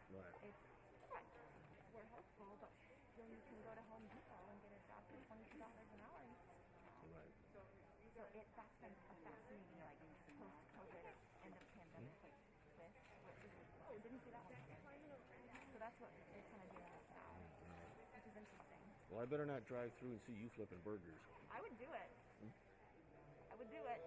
Right. It's not. We're hopeful, but then you can go to Home Depot and get a job for $22 an hour. Right. So that's been a fascinating, like, post-COVID or end of pandemic, like this, which is, didn't see that one. So that's what they're kind of doing now, which is interesting. Well, I better not drive through and see you flipping burgers. I would do it. I would do it.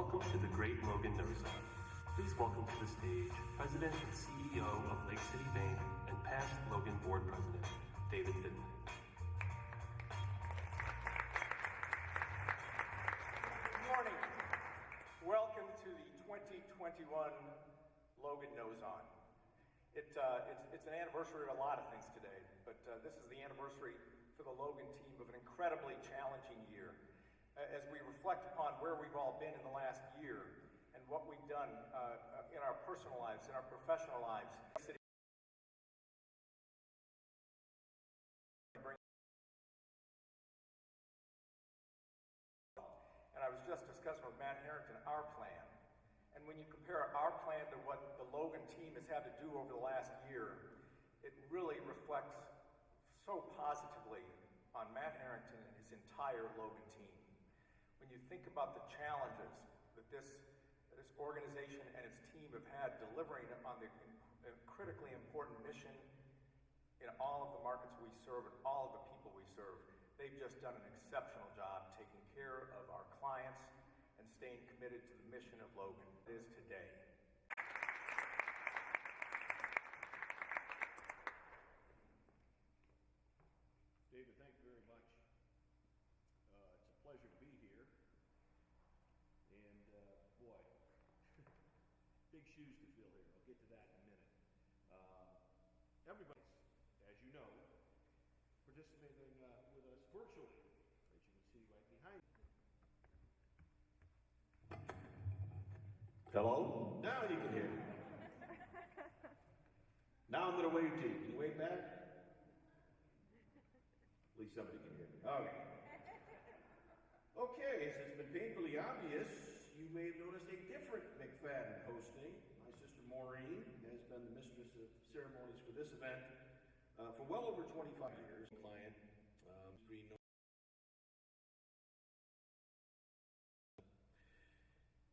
Welcome to the Great Logan Nose-On. Please welcome to the stage President and CEO of Lake City Bank and past Logan Board President, David Fitton. Good morning. Welcome to the 2021 Logan Nose-On. It's an anniversary of a lot of things today, but this is the anniversary for the Logan team of an incredibly challenging year. As we reflect upon where we've all been in the last year and what we've done in our personal lives, in our professional lives. And I was just discussing with Matt Harrington our plan. And when you compare our plan to what the Logan team has had to do over the last year, it really reflects so positively on Matt Harrington and his entire Logan team. When you think about the challenges that this organization and its team have had delivering on the critically important mission in all of the markets we serve and all of the people we serve, they've just done an exceptional job taking care of our clients and staying committed to the mission of Logan. It is today. David, thank you very much. It's a pleasure to be here. And boy, big shoes to fill here. I'll get to that in a minute. Everybody's, as you know, participating with us virtually, as you can see right behind me. Hello? Now you can hear me. Now I'm going to wave to you. Can you wave back? At least somebody can hear me. Okay. Okay, as it's been painfully obvious, you may have noticed a different McFadden hosting. My sister Maureen has been the mistress of ceremonies for this event for well over 25 years. Client,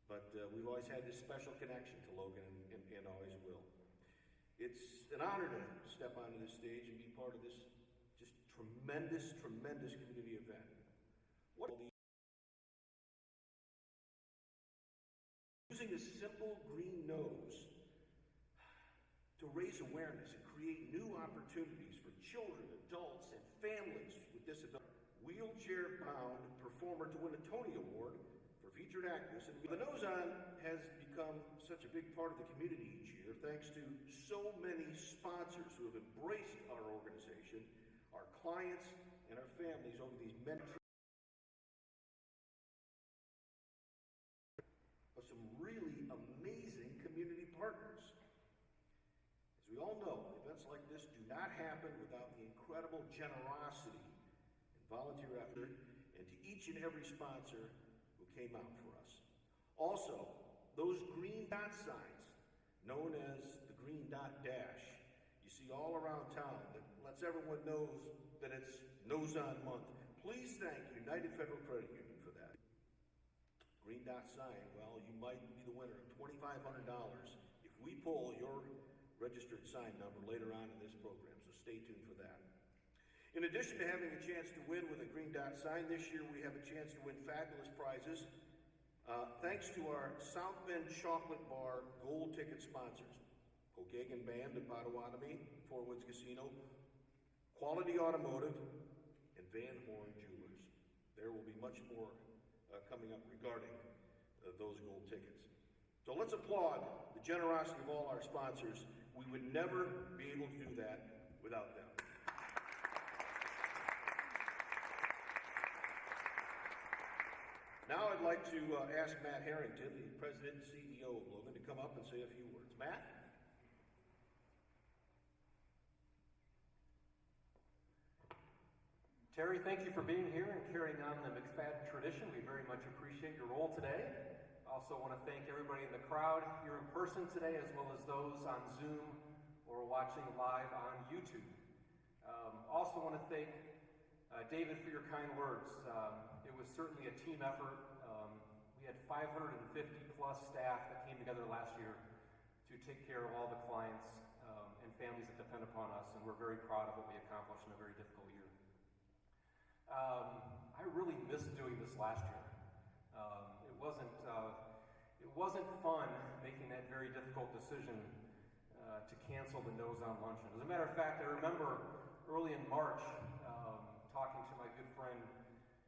but we've always had this special connection to Logan and always will. It's an honor to step onto this stage and be part of this just tremendous community event. Using a simple green nose to raise awareness and create new opportunities for children, adults, and families with disabilities. Wheelchair-bound performer to win a Tony Award for featured actress. And the Nose-On has become such a big part of the community each year, thanks to so many sponsors who have embraced our organization, our clients, and our families over these many of some really amazing community partners. As we all know, events like this do not happen without the incredible generosity and volunteer effort, and to each and every sponsor who came out for us. Also, those green dot signs, known as the green dot dash, you see all around town that lets everyone know that it's Nose-On Month. Please thank United Federal Credit Union for that. Green dot sign, well, you might be the winner of $2,500 if we pull your registered sign number later on in this program, so stay tuned for that. In addition to having a chance to win with a green dot sign, this year we have a chance to win fabulous prizes thanks to our South Bend Chocolate Bar gold ticket sponsors, Pokagon Band of Potawatomi, Four Woods Casino, Quality Automotive, and Van Horn Jewelers. There will be much more coming up regarding those gold tickets. So let's applaud the generosity of all our sponsors. We would never be able to do that without them. Now I'd like to ask Matt Harrington, the President and CEO of Logan, to come up and say a few words. Matt? Terry, thank you for being here and carrying on the McFadden tradition. We very much appreciate your role today. I also want to thank everybody in the crowd here in person today, as well as those on Zoom or watching live on YouTube. Also want to thank David for your kind words. It was certainly a team effort. We had 550 plus staff that came together last year to take care of all the clients and families that depend upon us, and we're very proud of what we accomplished in a very difficult year. I really missed doing this last year. It wasn't It wasn't fun making that very difficult decision to cancel the Nose on Luncheon. As a matter of fact, I remember early in March talking to my good friend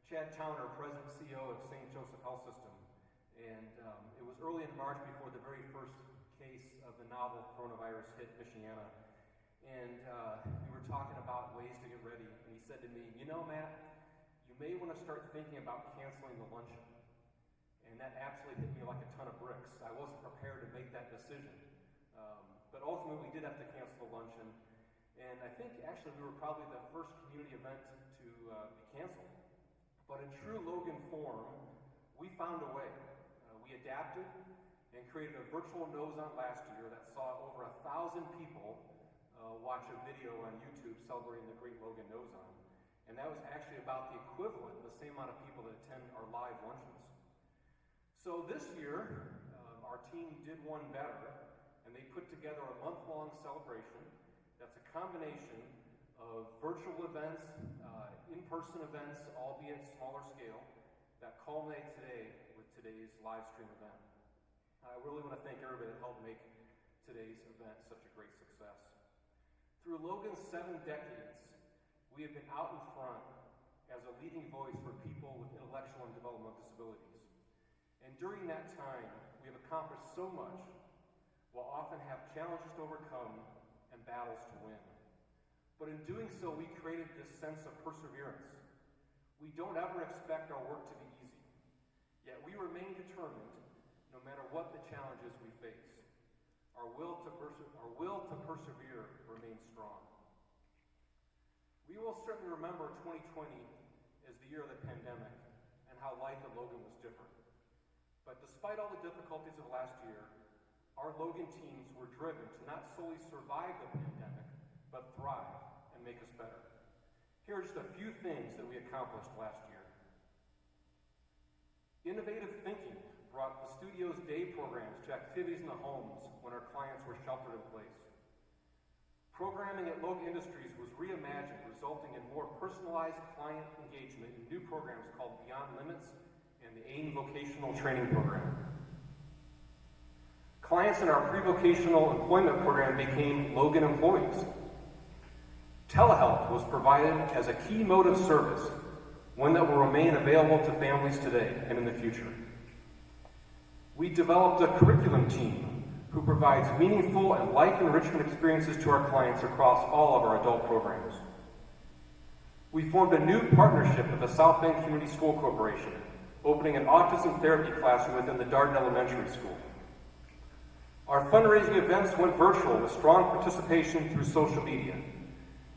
Chad Towner, President and CEO of St. Joseph Health System. And it was early in March before the very first case of the novel coronavirus hit Michiana. And we were talking about ways to get ready. And he said to me, you know, Matt, you may want to start thinking about canceling the luncheon. And that absolutely hit me like a ton of bricks. I wasn't prepared to make that decision. But ultimately, we did have to cancel the luncheon. And I think actually we were probably the first community event to be canceled. But in true Logan form, we found a way. We adapted and created a virtual Nose On last year that saw over 1,000 people watch a video on YouTube celebrating the Great Logan Nose On. And that was actually about the equivalent, the same amount of people that attend our live luncheons. So this year, our team did one better, and they put together a month-long celebration that's a combination of virtual events, in-person events, albeit smaller scale, that culminate today with today's live stream event. I really want to thank everybody that helped make today's event such a great success. Through Logan's 7 decades, we have been out in front as a leading voice for people with intellectual and developmental disabilities. And during that time, we have accomplished so much, while often have challenges to overcome and battles to win. But in doing so, we created this sense of perseverance. We don't ever expect our work to be easy, yet we remain determined no matter what the challenges we face. Our will to persevere remains strong. We will certainly remember 2020 as the year of the pandemic and how life at Logan was different. But despite all the difficulties of last year, our Logan teams were driven to not solely survive the pandemic, but thrive and make us better. Here are just a few things that we accomplished last year. Innovative thinking brought the studio's day programs to activities in the homes when our clients were sheltered in place. Programming at Logan Industries was reimagined, resulting in more personalized client engagement in new programs called Beyond Limits and the AIM Vocational Training Program. Clients in our pre-vocational employment program became Logan employees. Telehealth was provided as a key mode of service, one that will remain available to families today and in the future. We developed a curriculum team who provides meaningful and life enrichment experiences to our clients across all of our adult programs. We formed a new partnership with the South Bend Community School Corporation, opening an autism therapy classroom within the Darden Elementary School. Our fundraising events went virtual with strong participation through social media.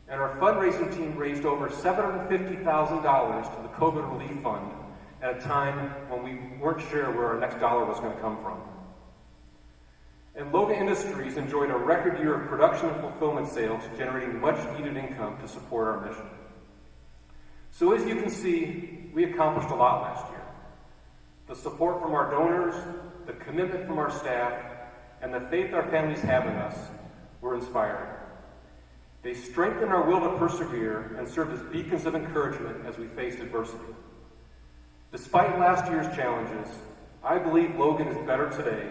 And our fundraising team raised over $750,000 to the COVID Relief Fund at a time when we weren't sure where our next dollar was going to come from. And Logan Industries enjoyed a record year of production and fulfillment sales, generating much needed income to support our mission. So as you can see, we accomplished a lot last year. The support from our donors, the commitment from our staff, and the faith our families have in us were inspiring. They strengthened our will to persevere and served as beacons of encouragement as we faced adversity. Despite last year's challenges, I believe Logan is better today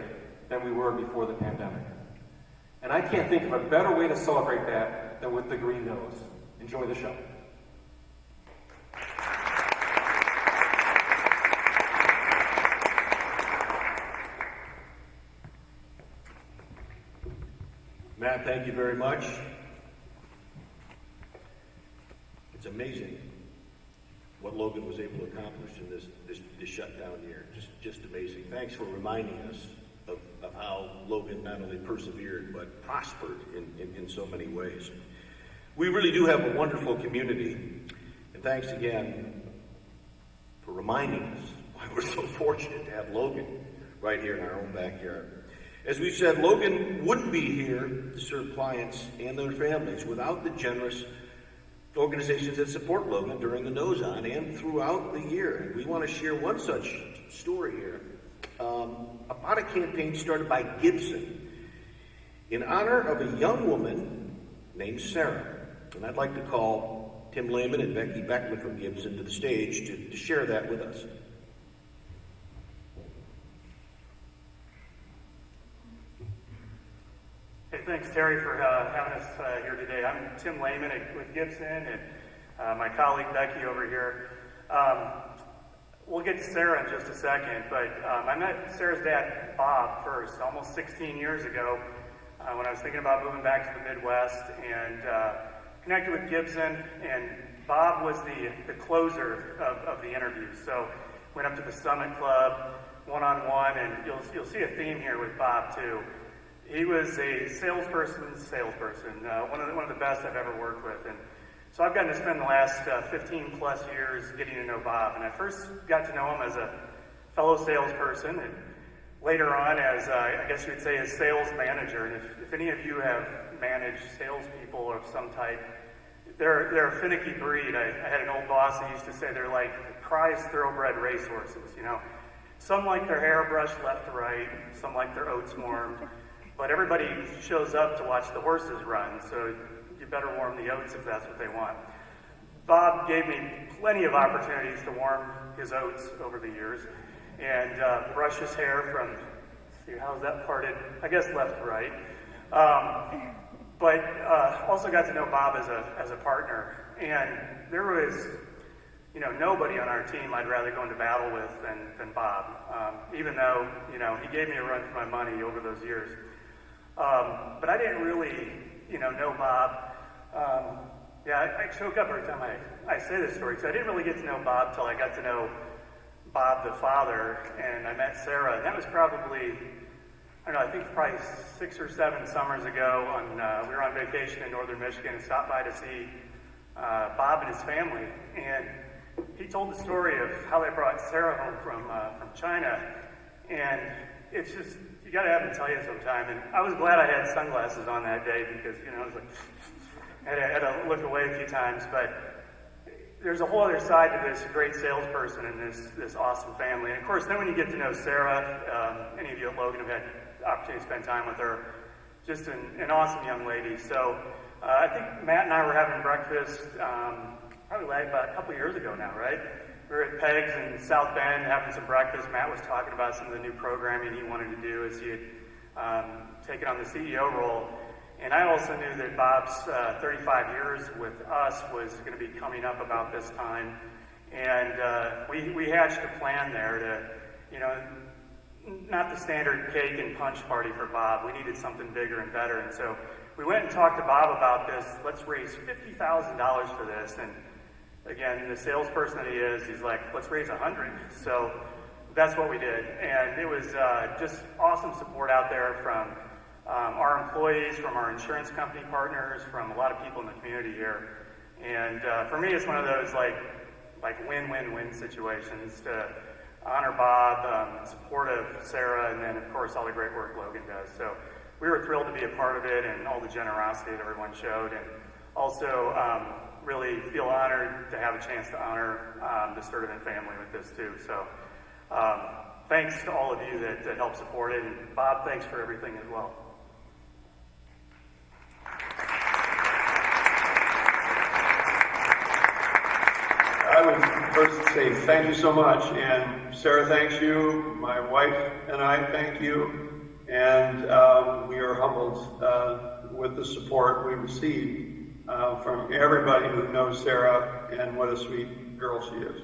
than we were before the pandemic. And I can't think of a better way to celebrate that than with the green nose. Enjoy the show. Matt, thank you very much. It's amazing what Logan was able to accomplish in this shutdown year. Just amazing. Thanks for reminding us of how Logan not only persevered but prospered in so many ways. We really do have a wonderful community, and thanks again for reminding us why we're so fortunate to have Logan right here in our own backyard. As we said, Logan wouldn't be here to serve clients and their families without the generous organizations that support Logan during the Nose On and throughout the year. And we want to share one such story here about a campaign started by Gibson in honor of a young woman named Sarah. And I'd like to call Tim Lehman and Becky Beckman from Gibson to the stage to share that with us. Thanks, Terry, for having us here today. I'm Tim Lehman with Gibson, and my colleague Becky over here. We'll get to Sarah in just a second, but I met Sarah's dad, Bob, first, almost 16 years ago when I was thinking about moving back to the Midwest, and connected with Gibson, and Bob was the closer of the interview. So went up to the Summit Club, one-on-one, and you'll see a theme here with Bob, too. He was a salesperson, one of the best I've ever worked with. And so I've gotten to spend the last 15 plus years getting to know Bob. And I first got to know him as a fellow salesperson, and later on as, I guess you would say, as sales manager. And if any of you have managed salespeople of some type, they're a finicky breed. I had an old boss that used to say they're like prized thoroughbred racehorses, you know. Some like their hair brushed left to right, some like their oats warmed. But everybody shows up to watch the horses run, so you better warm the oats if that's what they want. Bob gave me plenty of opportunities to warm his oats over the years, and brush his hair from, see how's that parted, I guess left to right. But also got to know Bob as a partner, and there was, you know, nobody on our team I'd rather go into battle with than Bob, even though, you know, he gave me a run for my money over those years. But I didn't really, you know Bob. I choke up every time I say this story, because I didn't really get to know Bob till I got to know Bob the father, and I met Sarah. And that was probably, I don't know, I think probably 6 or 7 summers ago. We were on vacation in northern Michigan and stopped by to see Bob and his family. And he told the story of how they brought Sarah home from China. And it's just, you got to have him tell you sometime. And I was glad I had sunglasses on that day, because, you know, I was like, I had to look away a few times. But there's a whole other side to this great salesperson and this awesome family. And of course, then when you get to know Sarah, any of you at Logan have had the opportunity to spend time with her, just an awesome young lady. So I think Matt and I were having breakfast probably like about a couple years ago now, right? We were at Peg's in South Bend having some breakfast. Matt was talking about some of the new programming he wanted to do as he had taken on the CEO role. And I also knew that Bob's 35 years with us was going to be coming up about this time. And we hatched a plan there to, you know, not the standard cake and punch party for Bob. We needed something bigger and better. And so we went and talked to Bob about this. Let's raise $50,000 for this. And again, the salesperson that he is, he's like, let's raise 100. So that's what we did. And it was just awesome support out there from our employees, from our insurance company partners, from a lot of people in the community here. And for me, it's one of those like win-win-win situations to honor Bob, support of Sarah, and then of course all the great work Logan does. So we were thrilled to be a part of it, and all the generosity that everyone showed, and also really feel honored to have a chance to honor the Sturdivant family with this too. So thanks to all of you that helped support it, and Bob, thanks for everything as well. I would first say thank you so much, and Sarah thanks you, my wife and I thank you, and we are humbled with the support we receive from everybody who knows Sarah, and what a sweet girl she is.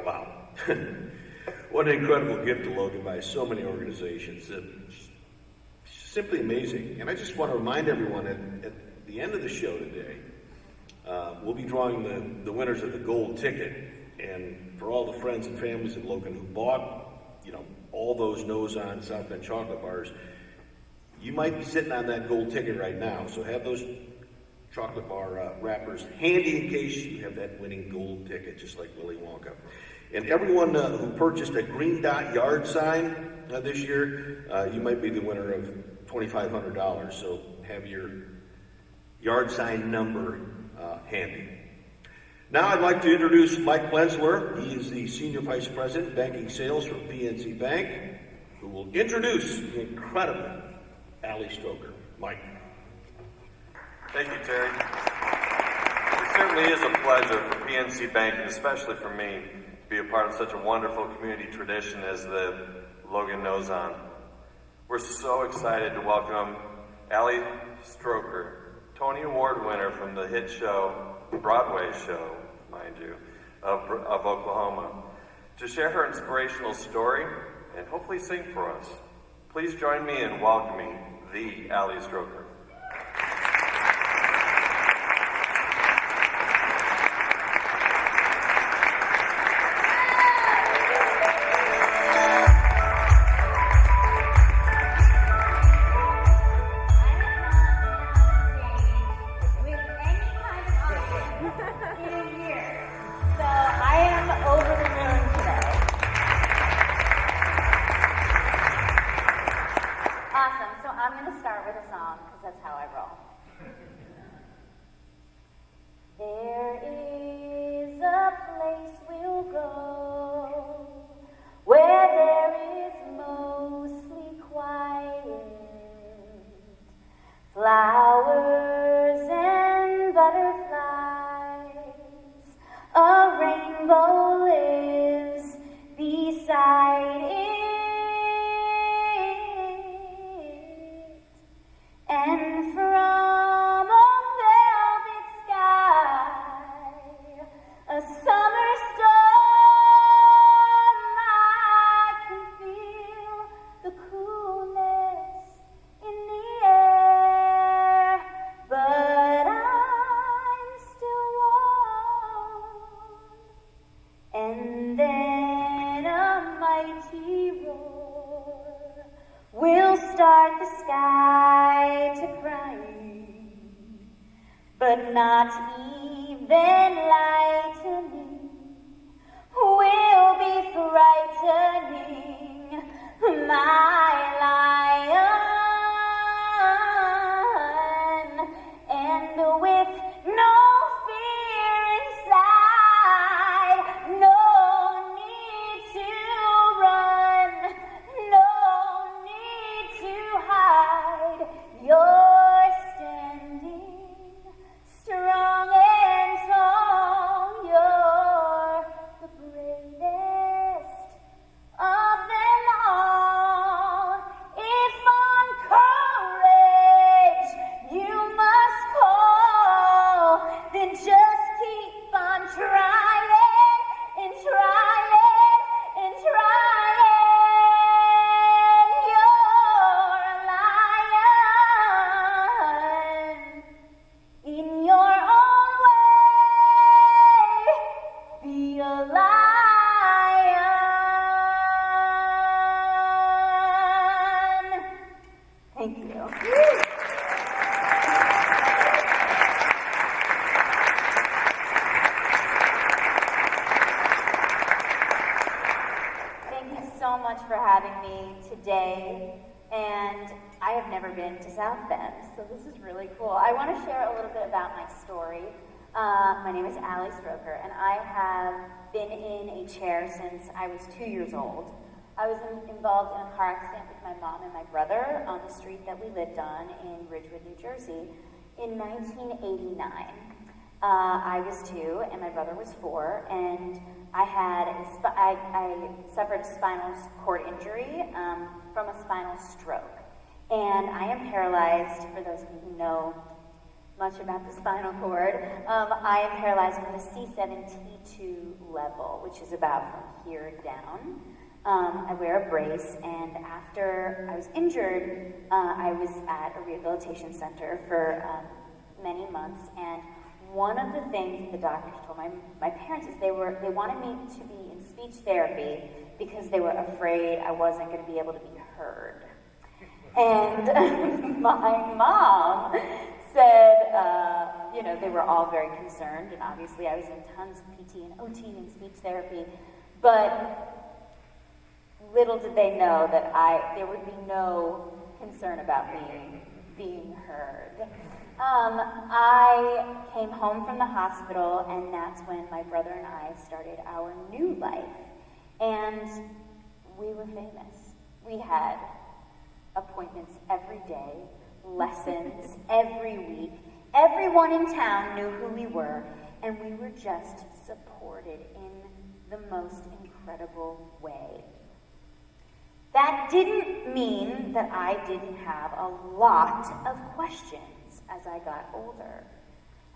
Wow. What an incredible gift to Logan by so many organizations. Simply amazing. And I just want to remind everyone at the end of the show today, we'll be drawing the winners of the gold ticket. And for all the friends and families of Logan who bought, you know, all those nose-on South Bend chocolate bars, you might be sitting on that gold ticket right now. So have those chocolate bar wrappers handy in case you have that winning gold ticket, just like Willy Wonka. And everyone who purchased a green dot yard sign this year, you might be the winner of $2,500. So have your yard sign number handy. Now I'd like to introduce Mike Blensler. He is the Senior Vice President, Banking Sales for PNC Bank, who will introduce the incredible Allie Stroker. Mike. Thank you, Terry. It certainly is a pleasure for PNC Bank, and especially for me, to be a part of such a wonderful community tradition as the Logan Knows On. We're so excited to welcome Allie Stroker, Tony Award winner from the hit show, Broadway show, mind you, of Oklahoma, to share her inspirational story and hopefully sing for us. Please join me in welcoming the Allie Stroker. Flowers and butterflies, a rainbow lives beside it, and from a velvet sky, a summer storm, I can feel the coolness in the air, but I'm still warm. And then a mighty roar will start the sky to crying, but not even lightning will be frightening my lion. And with no fear inside, no need to run, no need to hide, you're standing strong and tall, you're the bravest of them all. If on courage you must call, then just keep on trying and trying and trying. You're a lion in your own way. Be a lion. Thank you. Thank you so much for having me today. And I have never been to South Bend, so this is really cool. I want to share a little bit about my story. My name is Allie Stroker, and I have been in a chair since I was 2 years old. I was involved in a car accident with my mom and my brother on the street that we lived on in Ridgewood, New Jersey in 1989. I was 2 and my brother was 4, and I suffered a spinal cord injury from a spinal stroke. And I am paralyzed, for those of you who know much about the spinal cord, I am paralyzed from the C7-T2 level, which is about from here down. I wear a brace, and after I was injured, I was at a rehabilitation center for many months, and one of the things the doctors told my parents is they wanted me to be in speech therapy because they were afraid I wasn't going to be able to be heard. And my mom said, they were all very concerned, and obviously I was in tons of PT and OT and speech therapy, but little did they know that there would be no concern about me being heard. I came home from the hospital, and that's when my brother and I started our new life. And we were famous. We had appointments every day, lessons every week. Everyone in town knew who we were, and we were just supported in the most incredible way. That didn't mean that I didn't have a lot of questions as I got older.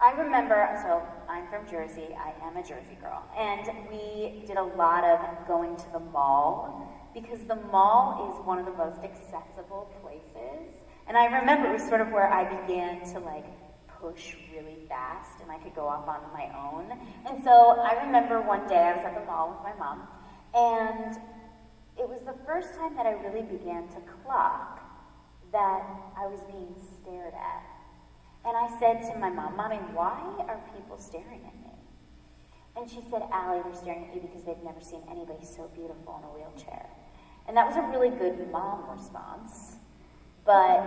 I remember, so I'm from Jersey, I am a Jersey girl, and we did a lot of going to the mall, because the mall is one of the most accessible places. And I remember it was sort of where I began to push really fast, and I could go off on my own. And so I remember one day I was at the mall with my mom, and it was the first time that I really began to clock that I was being stared at. And I said to my mom, "Mommy, why are people staring at me?" And she said, "Allie, they're staring at you because they've never seen anybody so beautiful in a wheelchair." And that was a really good mom response. But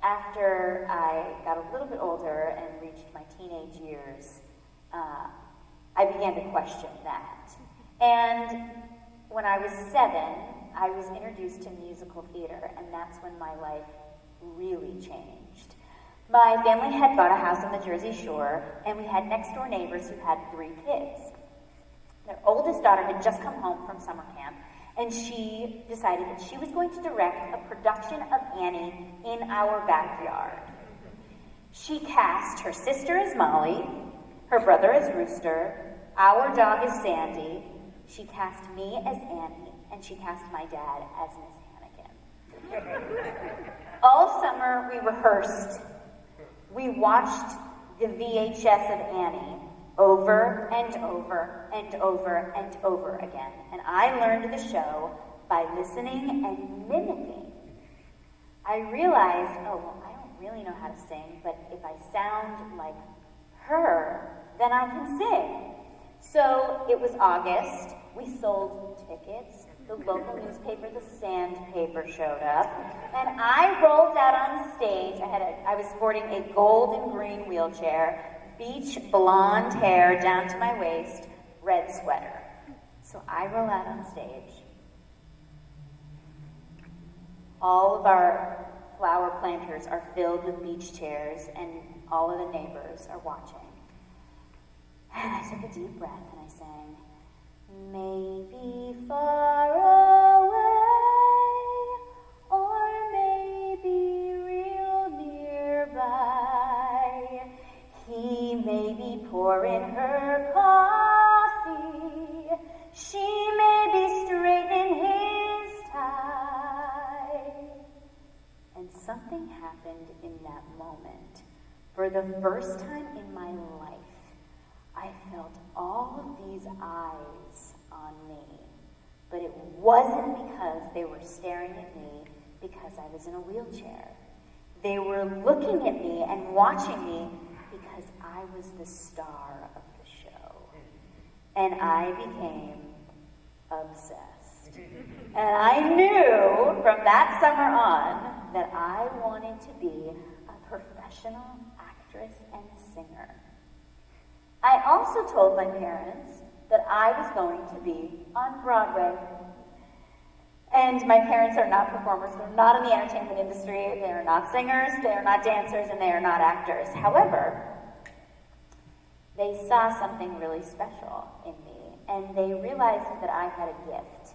after I got a little bit older and reached my teenage years, I began to question that. And when I was 7, I was introduced to musical theater, and that's when my life really changed. My family had bought a house on the Jersey Shore, and we had next-door neighbors who had 3 kids. Their oldest daughter had just come home from summer camp, and she decided that she was going to direct a production of Annie in our backyard. She cast her sister as Molly, her brother as Rooster, our dog as Sandy. She cast me as Annie, and she cast my dad as Miss Hannigan. All summer we rehearsed. We watched the VHS of Annie over and over and over and over again. And I learned the show by listening and mimicking. I realized, I don't really know how to sing, but if I sound like her, then I can sing. So it was August. We sold tickets. The local newspaper, The Sandpaper, showed up, and I rolled out on stage. I was sporting a gold and green wheelchair, beach blonde hair down to my waist, red sweater. So I roll out on stage. All of our flower planters are filled with beach chairs, and all of the neighbors are watching. And I took a deep breath and I sang, "Maybe far away, or maybe real nearby, he may be pouring her coffee, she may be straightening his tie." And something happened in that moment. For the first time in my life, I felt all of these eyes on me, but it wasn't because they were staring at me because I was in a wheelchair. They were looking at me and watching me because I was the star of the show. And I became obsessed. And I knew from that summer on that I wanted to be a professional actress and singer. I also told my parents that I was going to be on Broadway. And my parents are not performers. They're not in the entertainment industry. They are not singers. They are not dancers. And they are not actors. However, they saw something really special in me. And they realized that I had a gift.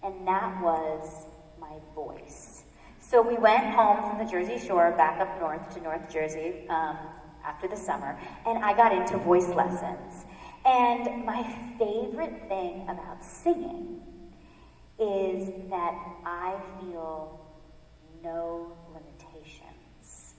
And that was my voice. So we went home from the Jersey Shore back up north to North Jersey after the summer, and I got into voice lessons. And my favorite thing about singing is that I feel no limitations.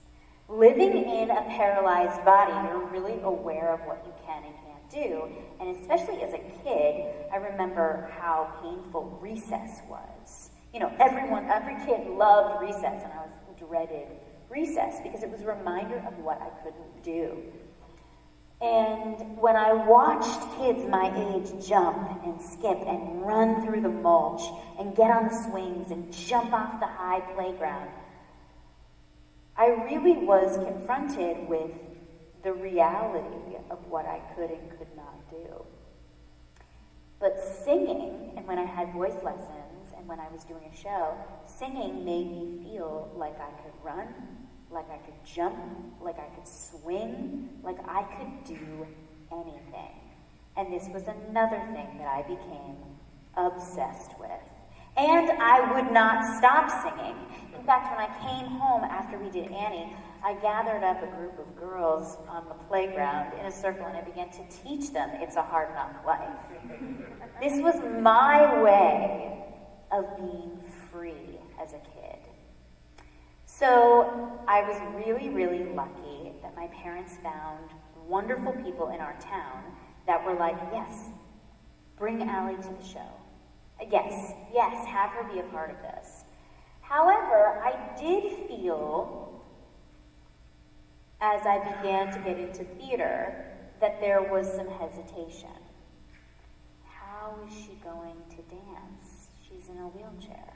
Living in a paralyzed body, you're really aware of what you can and can't do. And especially as a kid, I remember how painful recess was. You know, every kid loved recess, and I dreaded recess because it was a reminder of what I couldn't do. And when I watched kids my age jump and skip and run through the mulch and get on the swings and jump off the high playground, I really was confronted with the reality of what I could and could not do. But singing, and when I had voice lessons, and when I was doing a show, singing made me feel like I could run, like I could jump, like I could swing, like I could do anything. And this was another thing that I became obsessed with. And I would not stop singing. In fact, when I came home after we did Annie, I gathered up a group of girls on the playground in a circle and I began to teach them It's a Hard Knock Life. This was my way of being free as a kid. So I was really, really lucky that my parents found wonderful people in our town that were like, yes, bring Allie to the show. Yes, have her be a part of this. However, I did feel, as I began to get into theater, that there was some hesitation. How is she going to dance? She's in a wheelchair.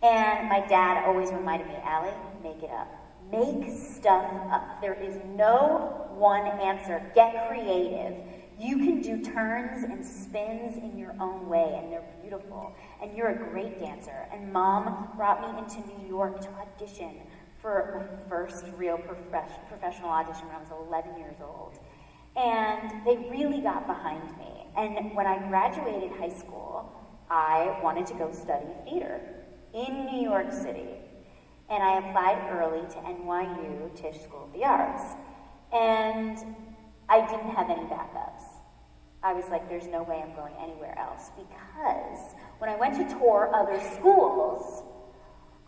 And my dad always reminded me, Allie, make it up. Make stuff up. There is no one answer. Get creative. You can do turns and spins in your own way, and they're beautiful. And you're a great dancer. And Mom brought me into New York to audition for my first real professional audition when I was 11 years old. And they really got behind me. And when I graduated high school, I wanted to go study theater in New York City. And I applied early to NYU Tisch School of the Arts. And I didn't have any backups. I was like, there's no way I'm going anywhere else. Because when I went to tour other schools,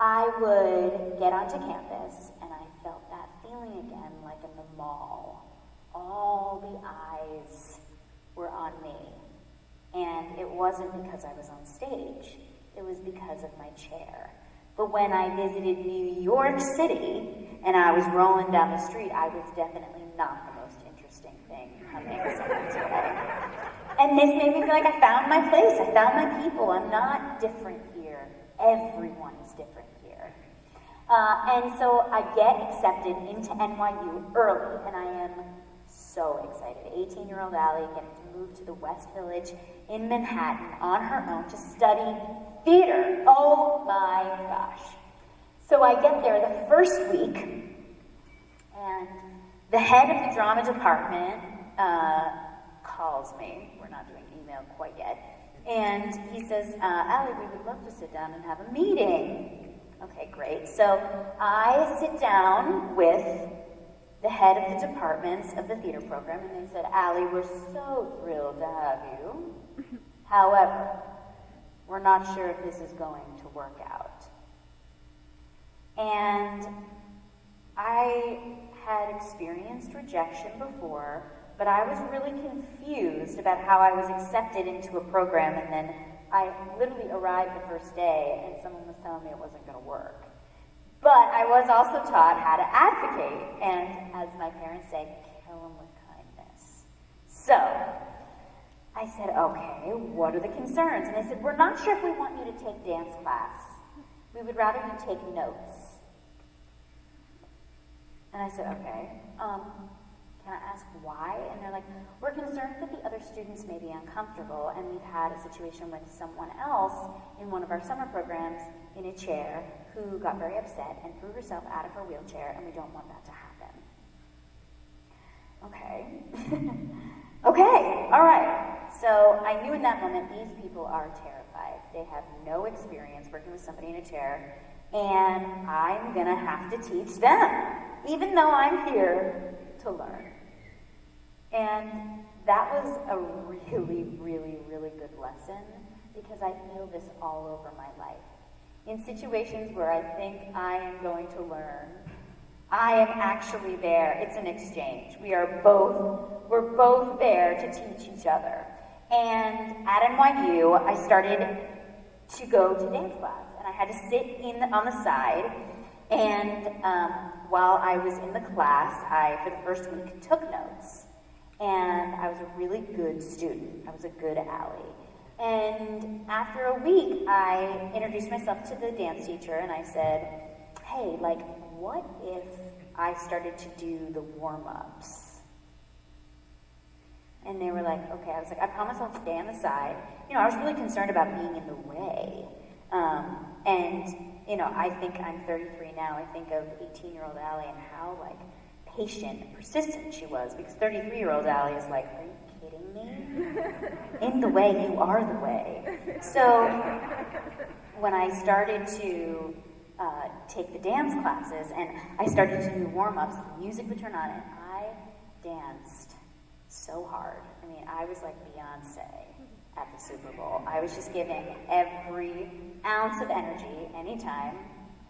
I would get onto campus and I felt that feeling again, like in the mall. All the eyes were on me. And it wasn't because I was on stage. It was because of my chair. But when I visited New York City and I was rolling down the street, I was definitely not the most interesting thing coming someone's way. And this made me feel like I found my place. I found my people. I'm not different here. Everyone is different here. And so I get accepted into NYU early, and I am so excited. 18-year-old Allie getting to move to the West Village in Manhattan on her own to study theater. Oh my gosh. So I get there the first week, and the head of the drama department calls me. We're not doing email quite yet. And he says, Allie, we would love to sit down and have a meeting. Okay, great. So I sit down with the head of the departments of the theater program, and they said, Allie, we're so thrilled to have you. However, we're not sure if this is going to work out. And I had experienced rejection before, but I was really confused about how I was accepted into a program, and then I literally arrived the first day and someone was telling me it wasn't going to work. But I was also taught how to advocate, and as my parents say, kill them with kindness. So I said, okay, what are the concerns? And they said, we're not sure if we want you to take dance class. We would rather you take notes. And I said, okay, can I ask why? And they're like, we're concerned that the other students may be uncomfortable, and we've had a situation with someone else in one of our summer programs in a chair who got very upset and threw herself out of her wheelchair, and we don't want that to happen. Okay. Okay, all right. So I knew in that moment these people are terrified. They have no experience working with somebody in a chair, and I'm going to have to teach them, even though I'm here to learn. And that was a really, really, really good lesson, because I feel this all over my life. In situations where I think I am going to learn, I am actually there. It's an exchange. We're both there to teach each other. And at NYU, I started to go to dance class, and I had to sit on the side. And while I was in the class, I, for the first week, took notes. And I was a really good student. I was a good Allie. And after a week, I introduced myself to the dance teacher, and I said, hey, like, what if I started to do the warm-ups? And they were like, okay. I was like, I promise I'll stay on the side. You know, I was really concerned about being in the way. And, you know, I think I'm 33 now. I think of 18-year-old Allie and how, like, patient and persistent she was. Because 33-year-old Allie is like, are you kidding me? In the way, you are the way. So when I started to take the dance classes and I started to do warm-ups, the music would turn on and I danced so hard. I mean, I was like Beyonce at the Super Bowl. I was just giving every ounce of energy anytime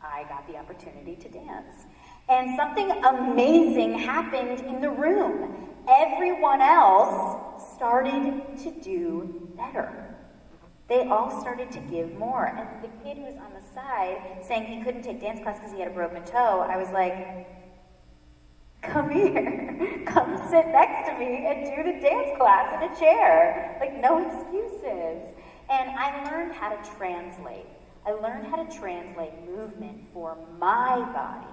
I got the opportunity to dance. And something amazing happened in the room. Everyone else started to do better. They all started to give more. And the kid who was on the side saying he couldn't take dance class because he had a broken toe, I was like, come here, come sit next to me and do the dance class in a chair. Like, no excuses. And I learned how to translate. I learned how to translate movement for my body,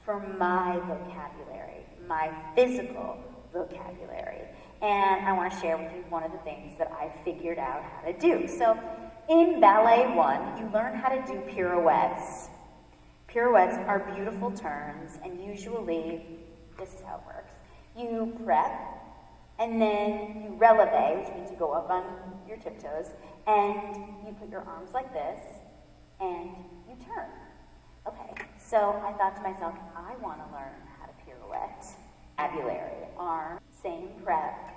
for my vocabulary, my physical vocabulary. And I want to share with you one of the things that I figured out how to do. So in Ballet 1, you learn how to do pirouettes. Pirouettes are beautiful turns, and usually, this is how it works. You prep, and then you releve, which means you go up on your tiptoes, and you put your arms like this, and you turn. Okay, so I thought to myself, I want to learn how to pirouette. Vocabulary, arm, same prep,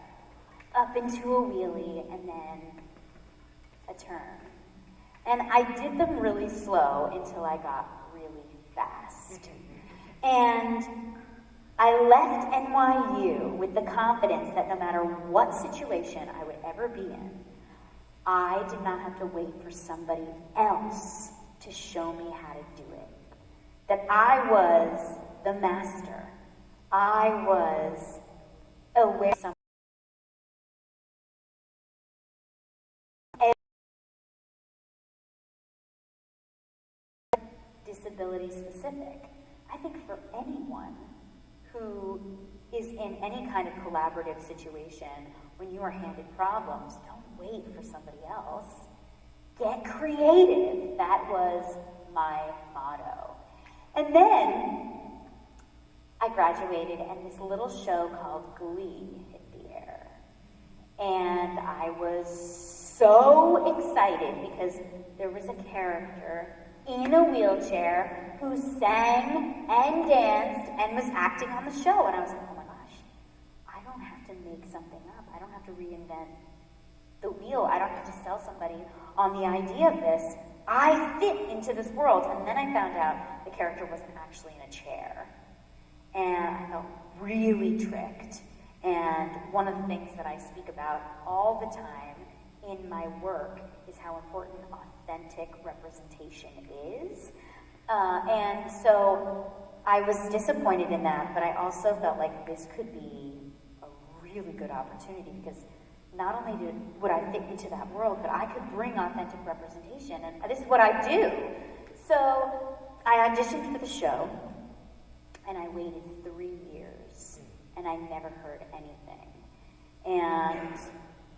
up into a wheelie, and then a turn. And I did them really slow until I got really fast. And I left NYU with the confidence that no matter what situation I would ever be in, I did not have to wait for somebody else to show me how to do it. That I was the master. I was aware of something. Disability specific. I think for anyone who is in any kind of collaborative situation, when you are handed problems, don't wait for somebody else. Get creative. That was my motto. And then I graduated, and this little show called Glee hit the air. And I was so excited because there was a character in a wheelchair who sang and danced and was acting on the show. And I was like, oh my gosh, I don't have to make something up. I don't have to reinvent the wheel. I don't have to sell somebody on the idea of this. I fit into this world. And then I found out the character wasn't actually in a chair. And I felt really tricked. And one of the things that I speak about all the time in my work is how important authentic representation is. And so I was disappointed in that, but I also felt like this could be a really good opportunity because not only would I fit into that world, but I could bring authentic representation, and this is what I do. So I auditioned for the show, and I waited 3 years, and I never heard anything. And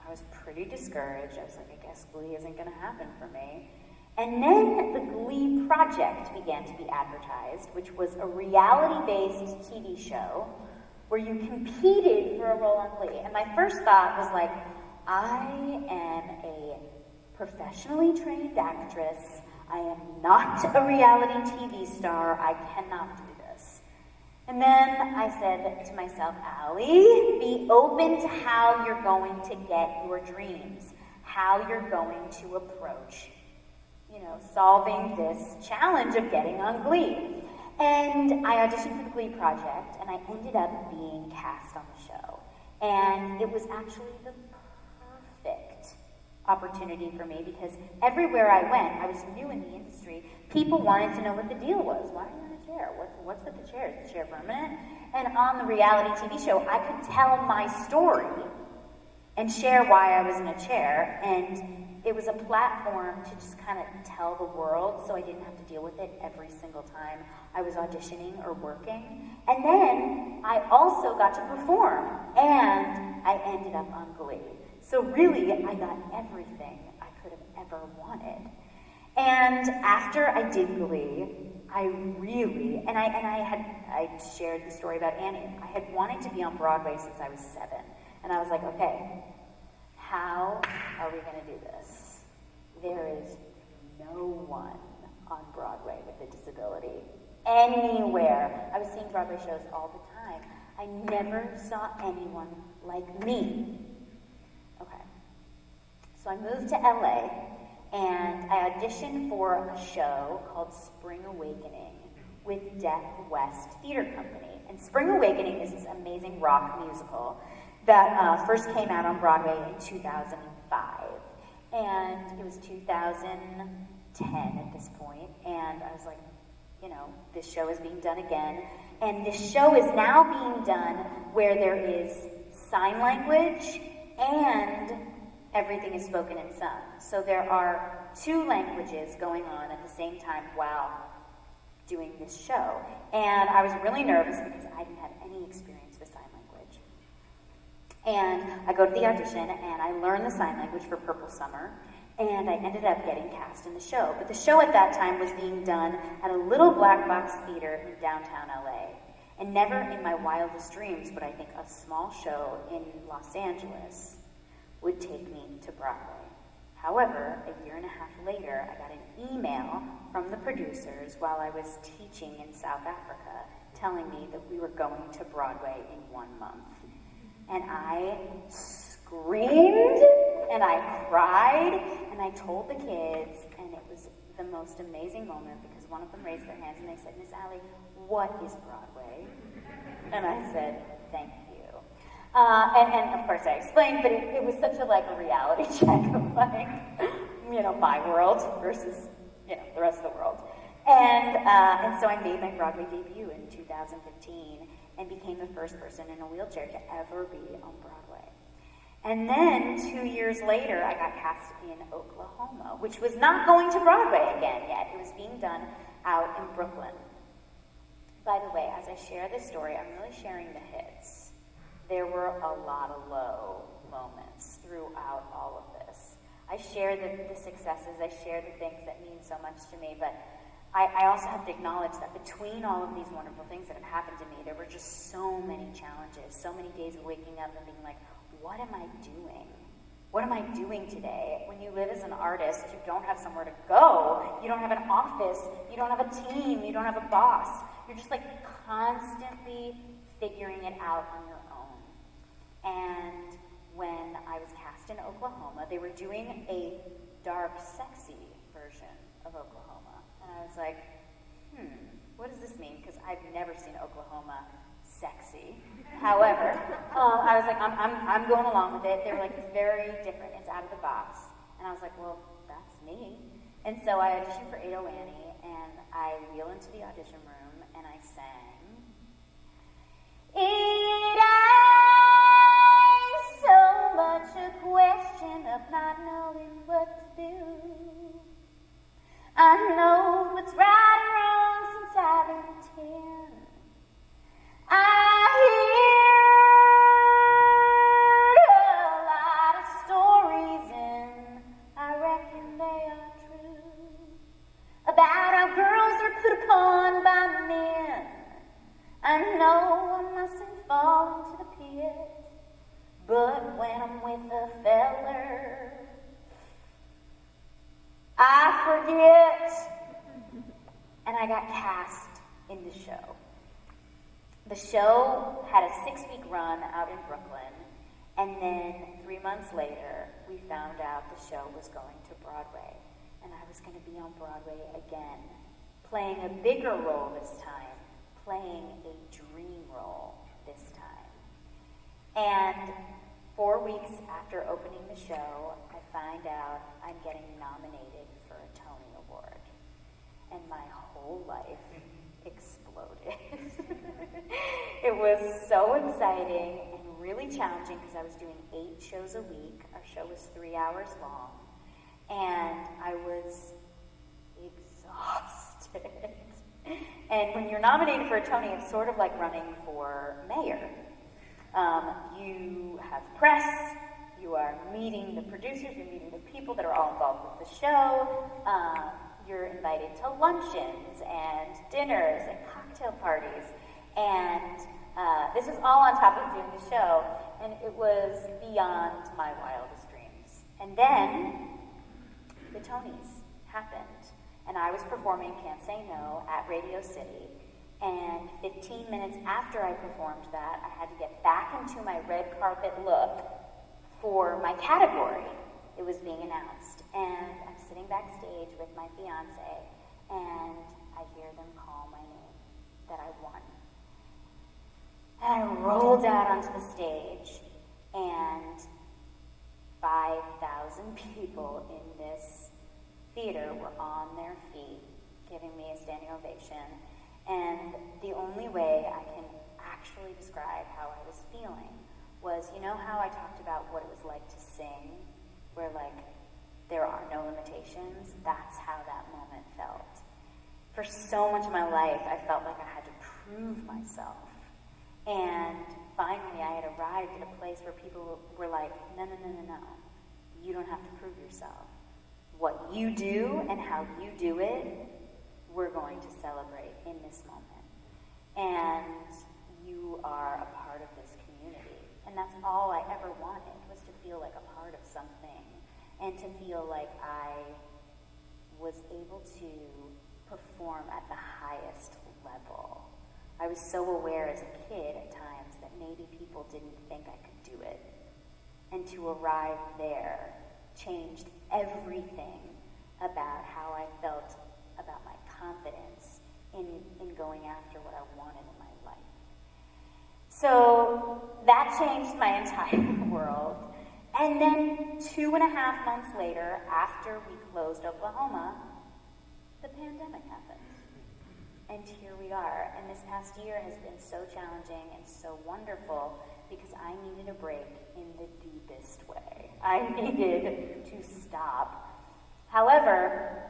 I was pretty discouraged. I was like, I guess Glee isn't going to happen for me. And then the Glee Project began to be advertised, which was a reality-based TV show where you competed for a role on Glee. And my first thought was like, I am a professionally trained actress. I am not a reality TV star. I cannot do this. And then I said to myself, Allie, be open to how you're going to get your dreams, how you're going to approach, solving this challenge of getting on Glee. And I auditioned for the Glee Project, and I ended up being cast on the show. And it was actually the perfect opportunity for me because everywhere I went, I was new in the industry, people wanted to know what the deal was. Why are you in a chair? What's with the chair? Is the chair permanent? And on the reality TV show, I could tell my story and share why I was in a chair, and it was a platform to just kind of tell the world so I didn't have to deal with it every single time I was auditioning or working. And then I also got to perform, and I ended up on Glee. So really, I got everything I could have ever wanted. And after I did Glee, I really, and I shared the story about Annie. I had wanted to be on Broadway since I was 7. And I was like, okay, how are we going to do this? There is no one on Broadway with a disability anywhere. I was seeing Broadway shows all the time. I never saw anyone like me. Okay. So I moved to LA, and I auditioned for a show called Spring Awakening with Deaf West Theater Company. And Spring Awakening is this amazing rock musical that first came out on Broadway in 2005. And it was 2010 at this point, and I was like, you know, this show is being done again. And this show is now being done where there is sign language and everything is spoken and sung. So there are 2 languages going on at the same time while doing this show. And I was really nervous because I didn't have any experience with sign language. And I go to the audition, and I learn the sign language for Purple Summer, and I ended up getting cast in the show. But the show at that time was being done at a little black box theater in downtown LA. And never in my wildest dreams would I think a small show in Los Angeles would take me to Broadway. However, a year and a half later, I got an email from the producers while I was teaching in South Africa telling me that we were going to Broadway in 1 month. And I screamed, and I cried, and I told the kids, and it was the most amazing moment because one of them raised their hands and they said, "Miss Allie, what is Broadway?" And I said, "Thank you." And of course I explained, but it was such a reality check of my world versus, the rest of the world. And so I made my Broadway debut in 2015 and became the first person in a wheelchair to ever be on Broadway. And then 2 years later, I got cast in Oklahoma, which was not going to Broadway again yet. It was being done out in Brooklyn. By the way, as I share this story, I'm really sharing the hits. There were a lot of low moments throughout all of this. I share the successes, I share the things that mean so much to me, but I also have to acknowledge that between all of these wonderful things that have happened to me, there were just so many challenges, so many days of waking up and being like, what am I doing? What am I doing today? When you live as an artist, you don't have somewhere to go. You don't have an office. You don't have a team. You don't have a boss. You're just constantly figuring it out on your own. And when I was cast in Oklahoma, they were doing a dark, sexy version of Oklahoma. And I was like, what does this mean? Because I've never seen Oklahoma sexy. However, I was like, I'm going along with it. They were like, it's very different. It's out of the box. And I was like, well, that's me. And so I auditioned for 8 Annie, and I wheel into the audition room, and I sang, It ain't so much a question of not knowing what to do. I know what's right and wrong since I've been 10. I heard a lot of stories, and I reckon they are true, about how girls are put upon by men. I know I mustn't fall into the pit, but when I'm with a feller, I forget. And I got cast in the show. The show had a 6-week run out in Brooklyn, and then 3 months later, we found out the show was going to Broadway, and I was going to be on Broadway again, playing a bigger role this time, playing a dream role this time. And 4 weeks after opening the show, I find out I'm getting nominated for a Tony Award, and my whole life exploded. It was so exciting and really challenging because I was doing 8 shows a week. Our show was 3 hours long. and I was exhausted. And when you're nominated for a Tony, it's sort of like running for mayor. You have press, you are meeting the producers, you're meeting the people that are all involved with the show, you're invited to luncheons and dinners and cocktail parties, and this was all on top of doing the show, and it was beyond my wildest dreams. And then the Tonys happened, and I was performing Can't Say No at Radio City, and 15 minutes after I performed that, I had to get back into my red carpet look for my category. It was being announced, and I'm sitting backstage with my fiance, and I hear them call my name, that I won. And I rolled out onto the stage, and 5,000 people in this theater were on their feet, giving me a standing ovation. And the only way I can actually describe how I was feeling was, you know how I talked about what it was like to sing, where like there are no limitations? That's how that moment felt. For so much of my life, I felt like I had to prove myself. And finally, I had arrived at a place where people were like, no, you don't have to prove yourself. What you do and how you do it, we're going to celebrate in this moment. And you are a part of this community. And that's all I ever wanted, was to feel like a part of something and to feel like I was able to perform at the highest level. I was so aware as a kid at times that maybe people didn't think I could do it. And to arrive there changed everything about how I felt about my confidence in going after what I wanted in my life. So that changed my entire world. And then 2.5 months later, after we closed Oklahoma, the pandemic happened. And here we are. And this past year has been so challenging and so wonderful because I needed a break in the deepest way. I needed to stop. However,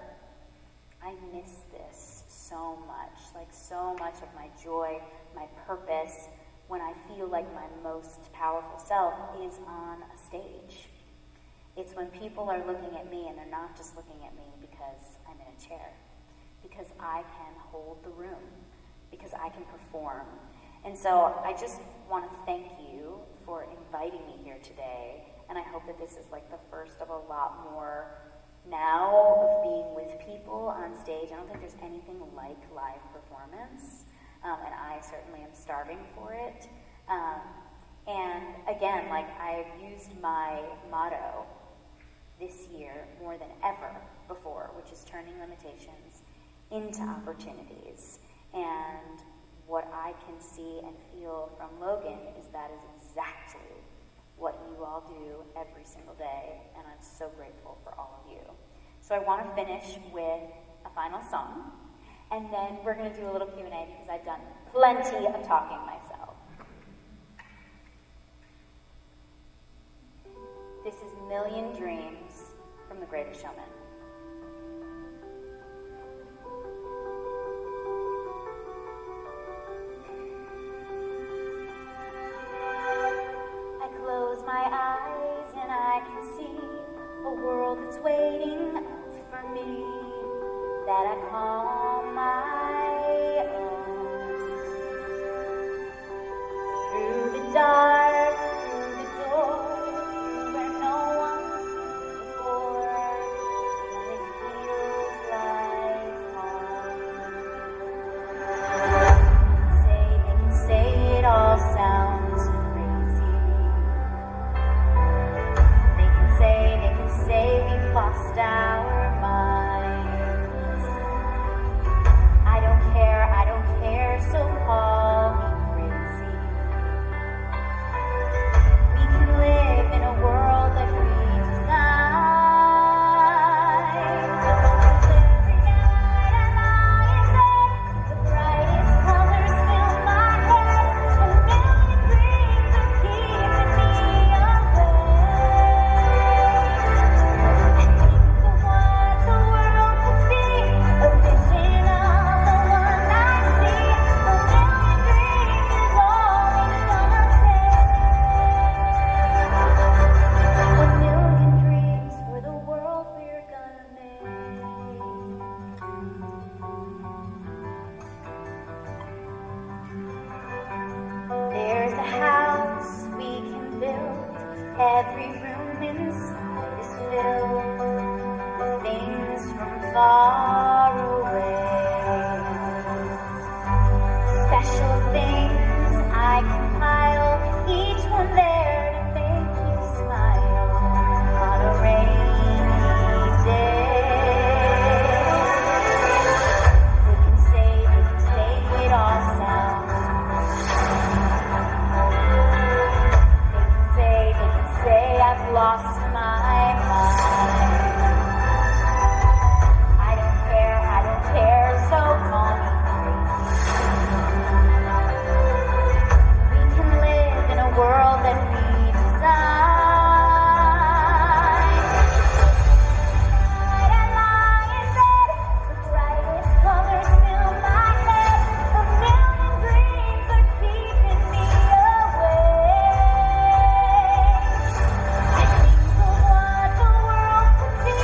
I miss this so much, like so much of my joy, my purpose, when I feel like my most powerful self is on a stage. It's when people are looking at me and they're not just looking at me because I'm in a chair, because I can hold the room, because I can perform. And so I just want to thank you for inviting me here today, and I hope that this is like the first of a lot more now of being with people on stage. I don't think there's anything like live performance, and I certainly am starving for it. And again, like I've used my motto this year more than ever before, which is turning limitations into opportunities. And what I can see and feel from Logan is that is exactly what you all do every single day, and I'm so grateful for all of you. So I want to finish with a final song, and then we're going to do a little Q&A because I've done plenty of talking myself. This is Million Dreams from The Greatest Showman. My eyes and I can see a world that's waiting up for me, that I call my own. Through the dark, through the door, through where no one's been before, and it feels like home. They can say it all sounds crazy. Say we've lost our minds. I don't care, so call me crazy. We can live in a world that we design. Every night and I am the brightest colors fill my head, a million dreams are keeping me awake. room inside is filled with things from far away. Special things I compile, each one there to make you smile on a rainy day. They can say it all sounds. They can say I've lost my mind. I don't care, so call me crazy. We can live in a world that we design. I lie in bed, the brightest colors fill my head. A million dreams are keeping me awake. I think of what the world could be,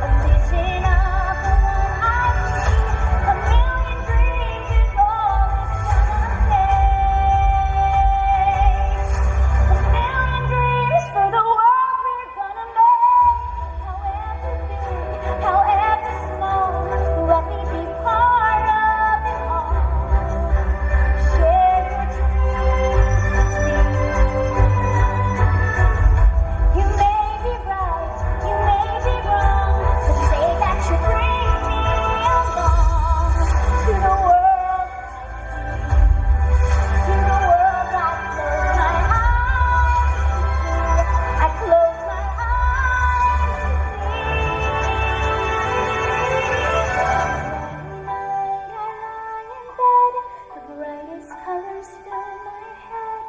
a vision of the one I see. A million dreams is all it's gonna take. A million dreams for the world we're gonna make. However big, however small, let me be part of it all. Share your dreams with me. You may be right, you may be wrong, but say that you bring me along to the world I close my eyes to see. One night I lie in bed, the brightest colors fill my head.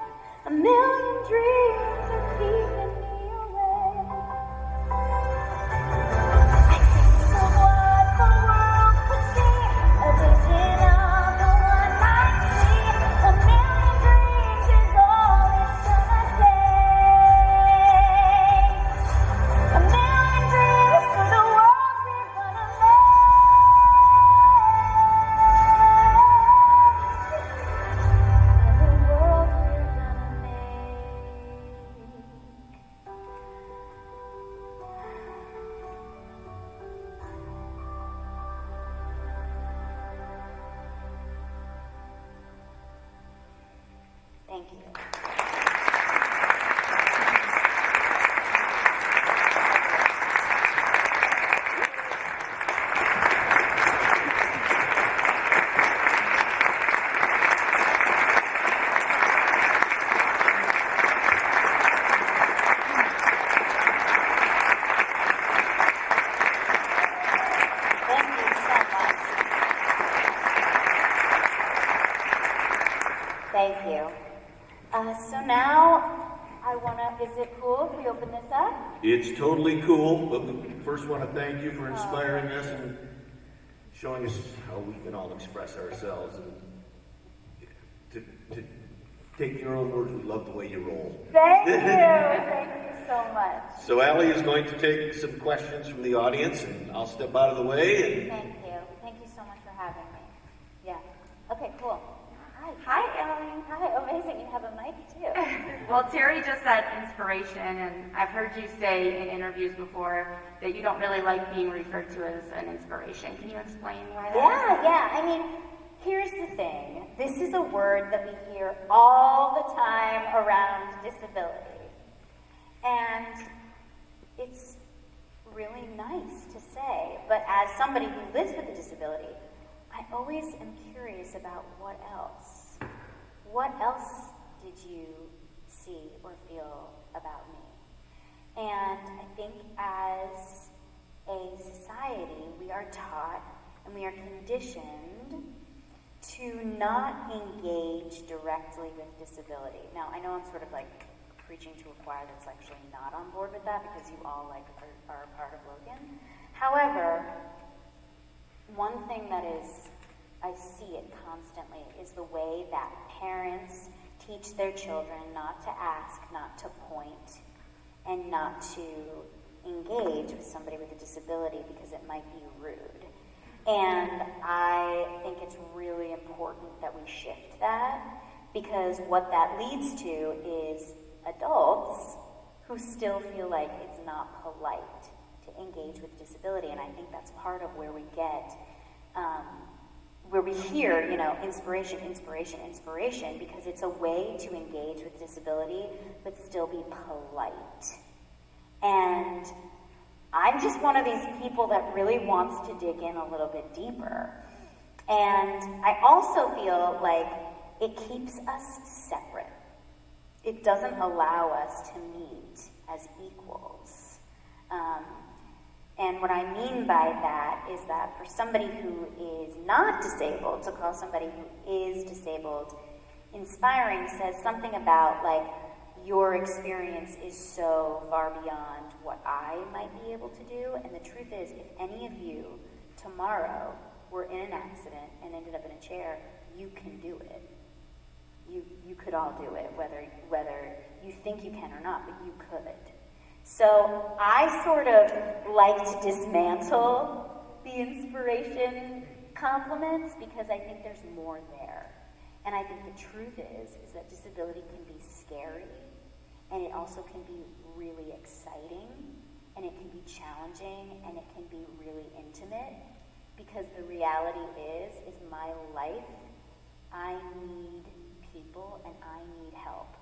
A million dreams are keeping me awake. I think of what the world could be, a vision of the one I see. A million dreams is all it's gonna take. A million dreams for the world we're gonna make. The world we're gonna make. Thank you. Thank you so much. Thank you. So now I is it cool if we open this up? It's totally cool, but we first want to thank you for inspiring us and showing us how we can all express ourselves. And to take your own words, we love the way you roll. Thank you. Thank you so much. So Allie is going to take some questions from the audience, and I'll step out of the way. And Thank you. Thank you so much for having me. Yeah. Okay, cool. Hi, Ellen. Hi, amazing. You have a mic too. Well, Terry just said inspiration, and I've heard you say in interviews before that you don't really like being referred to as an inspiration. Can you explain why that? Yeah. I mean, here's the thing. This is a word that we hear all the time around disability. And it's really nice to say, but as somebody who lives with a disability, I always am curious about what else. What else did you see or feel about me? And I think as a society, we are taught and we are conditioned to not engage directly with disability. Now, I know I'm sort of like preaching to a choir that's actually not on board with that because you all are a part of Logan. However, one thing that I see it constantly is the way that parents teach their children not to ask, not to point, and not to engage with somebody with a disability because it might be rude. And I think it's really important that we shift that, because what that leads to is adults who still feel like it's not polite to engage with disability. And I think that's part of where we get, where we hear, you know, inspiration, inspiration, inspiration, because it's a way to engage with disability, but still be polite. And I'm just one of these people that really wants to dig in a little bit deeper. And I also feel like it keeps us separate. It doesn't allow us to meet as equals. And what I mean by that is that for somebody who is not disabled, to call somebody who is disabled inspiring says something about, like, your experience is so far beyond what I might be able to do. And the truth is, if any of you tomorrow were in an accident and ended up in a chair, you can do it. You could all do it, whether you think you can or not, but you could. So I sort of like to dismantle the inspiration compliments because I think there's more there. And I think the truth is that disability can be scary, and it also can be really exciting, and it can be challenging, and it can be really intimate, because the reality is my life, I need people and I need help.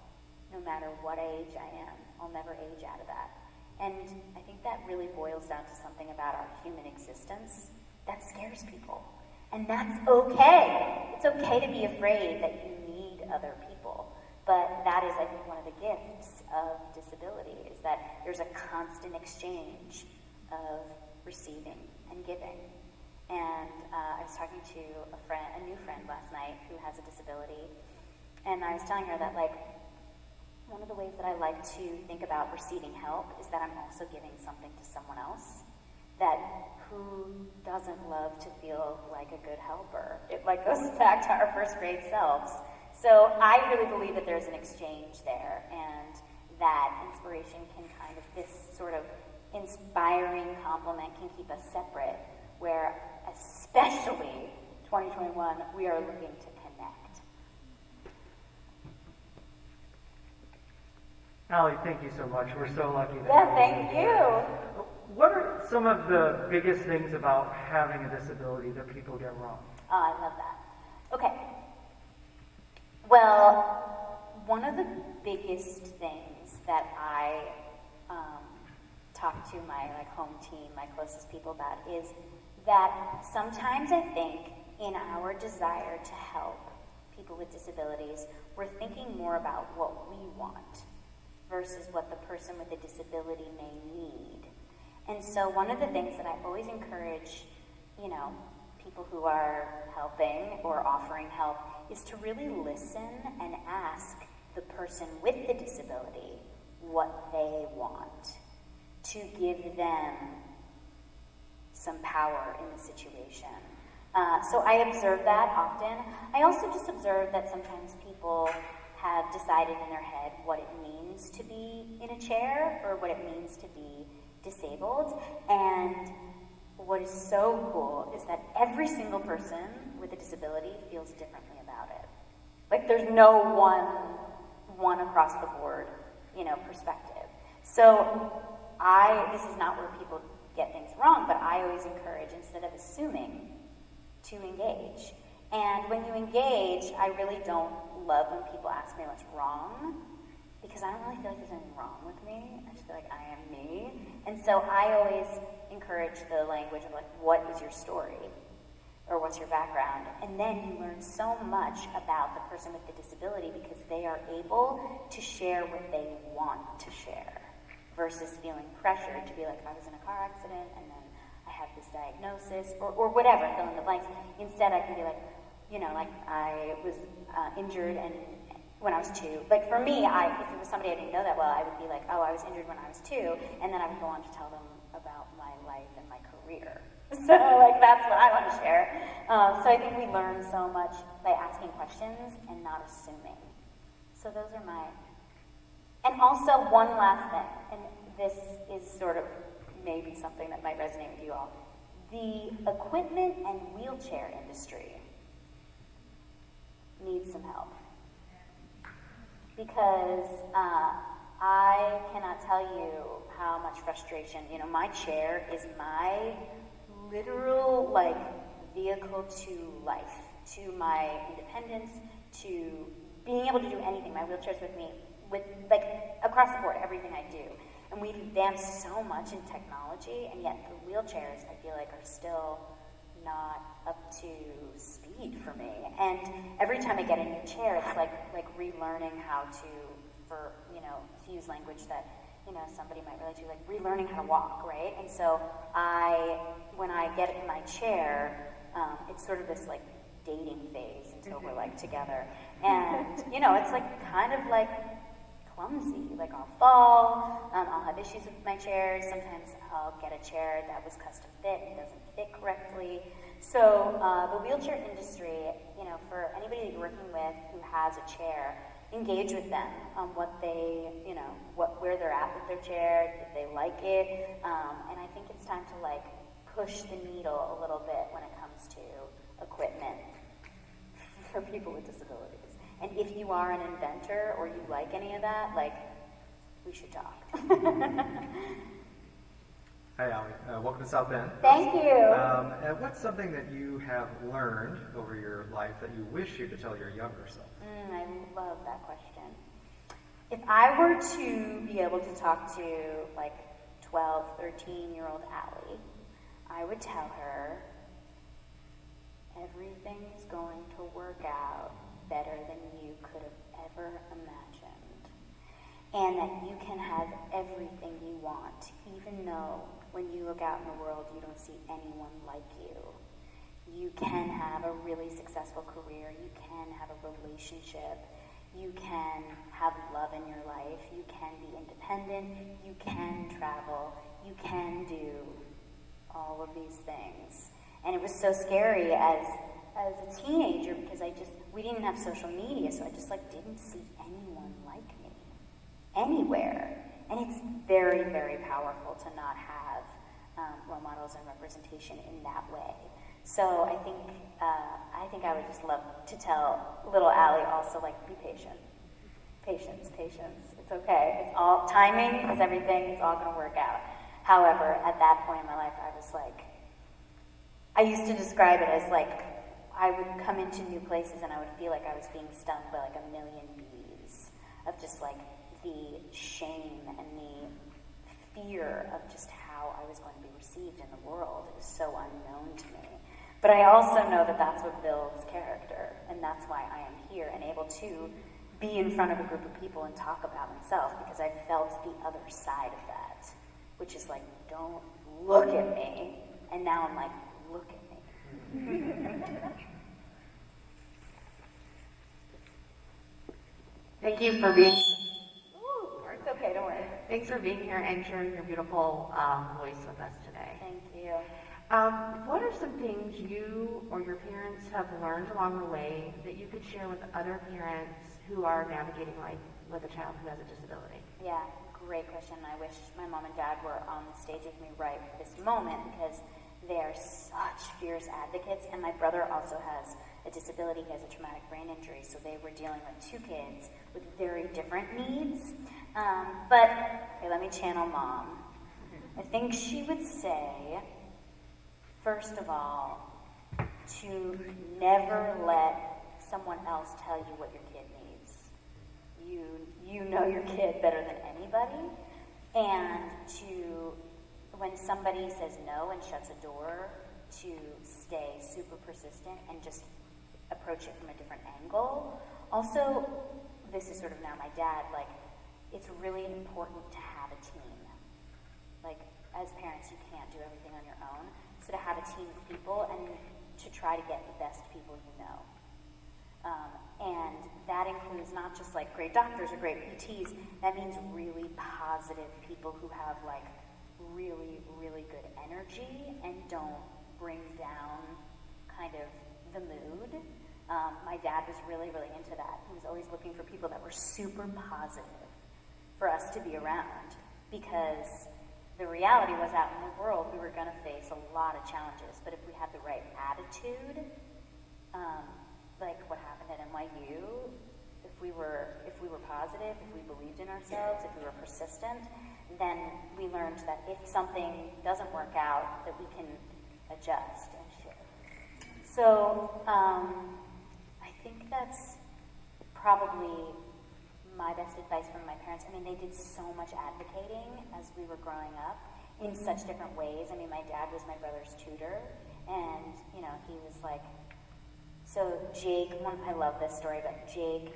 No matter what age I am, I'll never age out of that. And I think that really boils down to something about our human existence that scares people. And that's okay. It's okay to be afraid that you need other people. But that is, I think, one of the gifts of disability, is that there's a constant exchange of receiving and giving. And I was talking to a new friend last night who has a disability, and I was telling her that, like, one of the ways that I like to think about receiving help is that I'm also giving something to someone else. That who doesn't love to feel like a good helper? It, like, goes back to our first grade selves. So I really believe that there's an exchange there, and that inspiration can kind of, this sort of inspiring compliment can keep us separate, where especially 2021, we are looking to connect. Allie, thank you so much. We're so lucky that Yeah, thank you. What are some of the biggest things about having a disability that people get wrong? Oh, I love that. Okay. Well, one of the biggest things that I talk to my home team, my closest people about, is that sometimes I think in our desire to help people with disabilities, we're thinking more about what we want versus what the person with a disability may need. And so one of the things that I always encourage, people who are helping or offering help, is to really listen and ask the person with the disability what they want, to give them some power in the situation. So I observe that often. I also just observe that sometimes people have decided in their head what it means to be in a chair or what it means to be disabled. And what is so cool is that every single person with a disability feels differently about it. Like, there's no one across the board, perspective. So this is not where people get things wrong, but I always encourage, instead of assuming, to engage. And when you engage, I really don't love when people ask me what's wrong, because I don't really feel like there's anything wrong with me. I just feel like I am me. And so I always encourage the language of, like, what is your story? Or what's your background? And then you learn so much about the person with the disability, because they are able to share what they want to share, versus feeling pressured to be like, I was in a car accident and then I have this diagnosis, or whatever, fill in the blanks. Instead, I can be like, I was injured and when I was 2. Like, for me, if it was somebody I didn't know that well, I would be like, oh, I was injured when I was 2, and then I would go on to tell them about my life and my career. So, that's what I want to share. So I think we learn so much by asking questions and not assuming. So those are and also one last thing, and this is sort of maybe something that might resonate with you all. The equipment and wheelchair industry needs some help. Because I cannot tell you how much frustration, my chair is my literal, vehicle to life, to my independence, to being able to do anything. My wheelchair's with me, across the board, everything I do. And we've advanced so much in technology, and yet the wheelchairs, I feel like, are still not up to speed for me. And every time I get a new chair, it's like relearning how to use language that, somebody might relate to, like relearning how to walk, right? And so when I get in my chair, it's sort of this like dating phase until we're like together. And, it's kind of clumsy. I'll fall, I'll have issues with my chairs. Sometimes I'll get a chair that was custom fit and doesn't fit correctly. So the wheelchair industry, for anybody that you're working with who has a chair, engage with them on what they, where they're at with their chair, if they like it. And I think it's time to push the needle a little bit when it comes to equipment for people with disabilities. And if you are an inventor or you like any of that, we should talk. Hi, Allie. Welcome to South Bend. Thank you. And what's something that you have learned over your life that you wish you could tell your younger self? I love that question. If I were to be able to talk to 12, 13-year-old Allie, I would tell her everything is going to work out better than you could have ever imagined. And that you can have everything you want, even though when you look out in the world, you don't see anyone like you. You can have a really successful career. You can have a relationship. You can have love in your life. You can be independent. You can travel. You can do all of these things. And it was so scary as a teenager because we didn't have social media, so I just didn't see anyone like me anywhere. And it's very, very powerful to not have role models and representation in that way. So I think I would just love to tell little Allie also be patient. Patience. It's okay. It's all timing is everything. It's all going to work out. However, at that point in my life, I was I used to describe it as I would come into new places and I would feel like I was being stung by a million bees of just the shame and the fear of just how I was going to be received in the world. It was so unknown to me. But I also know that that's what builds character, and that's why I am here and able to be in front of a group of people and talk about myself, because I felt the other side of that, which is don't look at me. And now I'm look at me. Thank you for being. It's okay, don't worry. Thanks for being here and sharing your beautiful voice with us today. Thank you. What are some things you or your parents have learned along the way that you could share with other parents who are navigating life with a child who has a disability? Yeah, great question. I wish my mom and dad were on the stage with me right this moment because they are such fierce advocates. And my brother also has a disability. He has a traumatic brain injury, so they were dealing with two kids with very different needs. But okay, let me channel Mom. I think she would say, first of all, to never let someone else tell you what your kid needs. You know your kid better than anybody, and to, when somebody says no and shuts a door, to stay super persistent and just approach it from a different angle. Also, this is sort of now my dad, it's really important to have a team. As parents, you can't do everything on your own. So to have a team of people and to try to get the best people you know. And that includes not just great doctors or great PTs. That means really positive people who have really, really good energy and don't bring down kind of the mood. My dad was really, really into that. He was always looking for people that were super positive for us to be around, because the reality was out in the world we were going to face a lot of challenges, but if we had the right attitude, like what happened at NYU, if we were positive, if we believed in ourselves, if we were persistent, then we learned that if something doesn't work out, that we can adjust and shift. So I think that's probably my best advice from my parents. I mean, they did so much advocating as we were growing up in such different ways. I mean, my dad was my brother's tutor, and, you know, he was like, so Jake, I love this story, but Jake,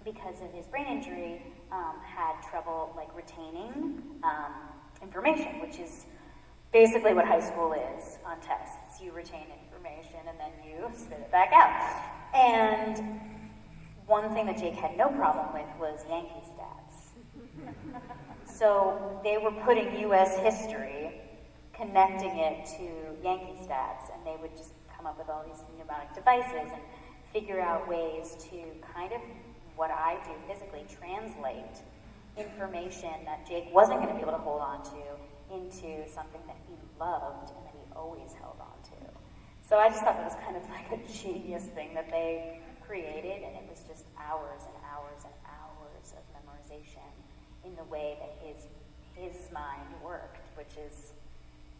because of his brain injury, had trouble, like, retaining information, which is basically what high school is on tests. You retain information, and then you spit it back out. And one thing that Jake had no problem with was Yankee stats. So they were putting U.S. history, connecting it to Yankee stats, and they would just come up with all these mnemonic devices and figure out ways to kind of, what I do physically, translate information that Jake wasn't going to be able to hold on to into something that he loved and that he always held on to. So I just thought that was kind of like a genius thing that they created, and it was just hours and hours and hours of memorization in the way that his mind worked, which is,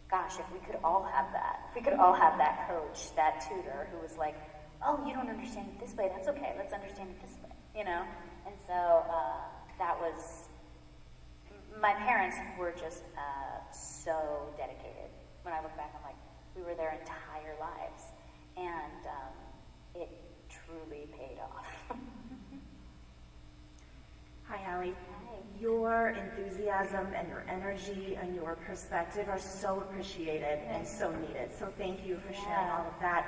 gosh, if we could all have that. If we could all have that coach, that tutor who was like, oh, you don't understand it this way, that's okay, let's understand it this way, you know? And so that was, my parents were just so dedicated. When I look back, I'm like, we were their entire lives, and it truly paid off. Hi, Allie. Your enthusiasm and your energy and your perspective are so appreciated and so needed. So thank you for sharing all of that.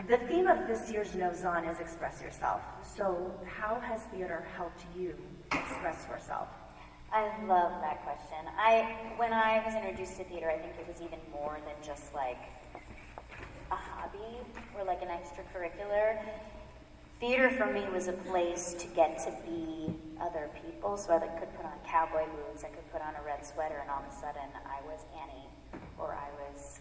The theme of this year's Nose On is Express Yourself. So how has theater helped you express yourself? I love that question. When I was introduced to theater, I think it was even more than just like a hobby or like an extracurricular. Theater for me was a place to get to be other people. So I could put on cowboy boots, I could put on a red sweater, and all of a sudden I was Annie, or I was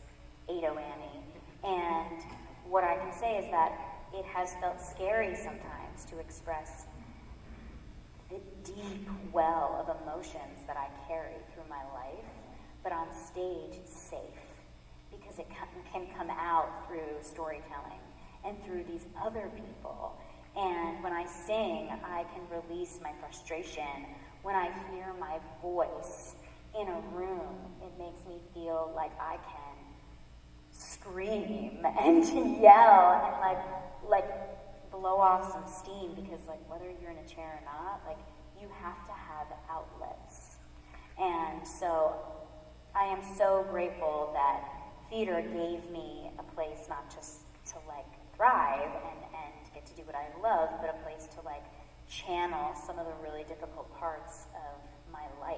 Ado Annie. And what I can say is that it has felt scary sometimes to express the deep well of emotions that I carry through my life, but on stage it's safe because it can come out through storytelling and through these other people. And when I sing, I can release my frustration. When I hear my voice in a room, it makes me feel like I can scream and yell and like blow off some steam, because like whether you're in a chair or not, like you have to have outlets. And so I am so grateful that theater gave me a place not just to like thrive and get to do what I love, but a place to like channel some of the really difficult parts of my life.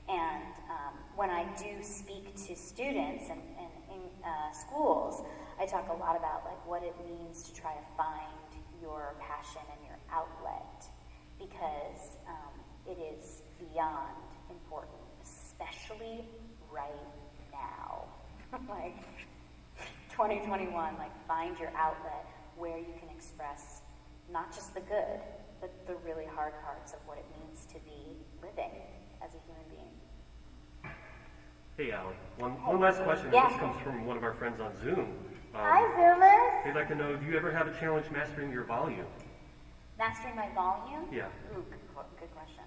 And when I do speak to students and in schools, I talk a lot about like what it means to try to find your passion and your outlet, because it is beyond important, especially right now. Like 2021, like find your outlet where you can express not just the good, but the really hard parts of what it means to be living as a human being. Hey, Allie. One last question. Yeah. This comes from one of our friends on Zoom. Hi, Zoomers. They'd like to know, do you ever have a challenge mastering your volume? Mastering my volume? Yeah. Ooh, good question.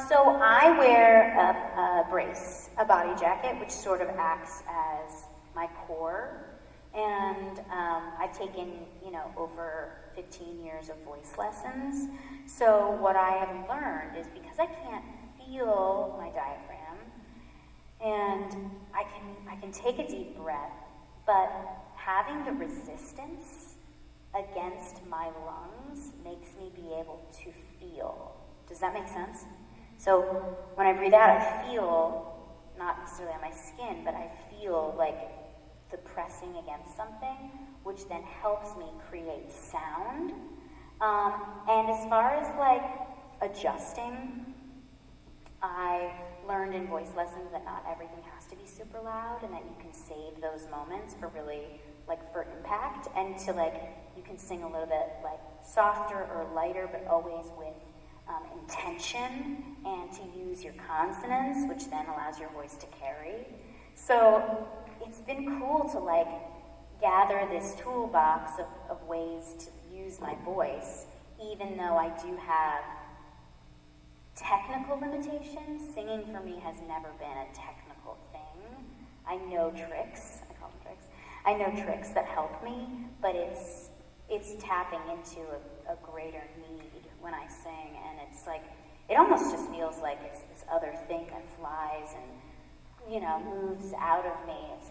So I wear a brace, a body jacket, which sort of acts as my core. And I've taken, over 15 years of voice lessons. So what I have learned is, because I can't feel my diaphragm, and I can take a deep breath, but having the resistance against my lungs makes me be able to feel. Does that make sense? So when I breathe out, I feel, not necessarily on my skin, but I feel like the pressing against something, which then helps me create sound. And as far as like adjusting, I learned in voice lessons that not everything has to be super loud, and that you can save those moments for really, like, for impact, and to, like, you can sing a little bit, like, softer or lighter, but always with intention, and to use your consonants, which then allows your voice to carry. So it's been cool to, like, gather this toolbox of ways to use my voice, even though I do have technical limitations. Singing for me has never been a technical thing. I know tricks, I call them tricks. I know tricks that help me, but it's tapping into a greater need when I sing, and it's like, it almost just feels like it's this other thing that flies and, you know, moves out of me. It's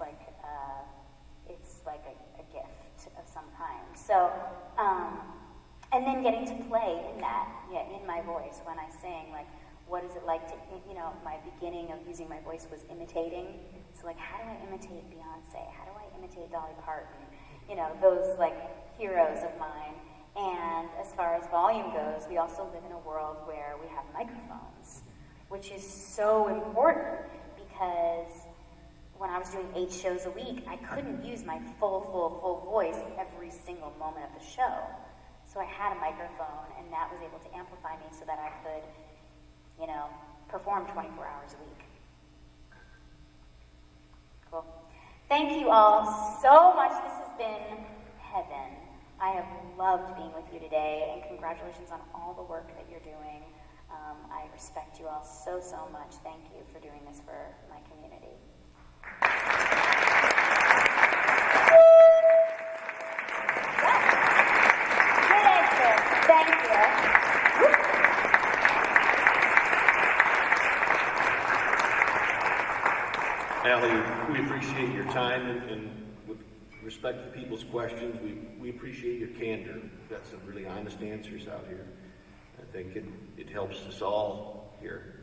like a gift of some kind. So, and then getting to play in that, in my voice when I sing, like, what is it like to, you know, my beginning of using my voice was imitating. So, like, how do I imitate Beyonce? How do I imitate Dolly Parton? You know, those, like, heroes of mine. And as far as volume goes, we also live in a world where we have microphones, which is so important, because when I was doing 8 shows a week, I couldn't use my full voice every single moment of the show. So I had a microphone, and that was able to amplify me so that I could, you know, perform 24 hours a week. Cool. Thank you all so much. This has been heaven. I have loved being with you today, and congratulations on all the work that you're doing. I respect you all so, so much. Thank you for doing this for my community. Good answer. Thank you. Allie, we appreciate your time, and with respect to people's questions, we appreciate your candor. You've got some really honest answers out here. I think it helps us all here.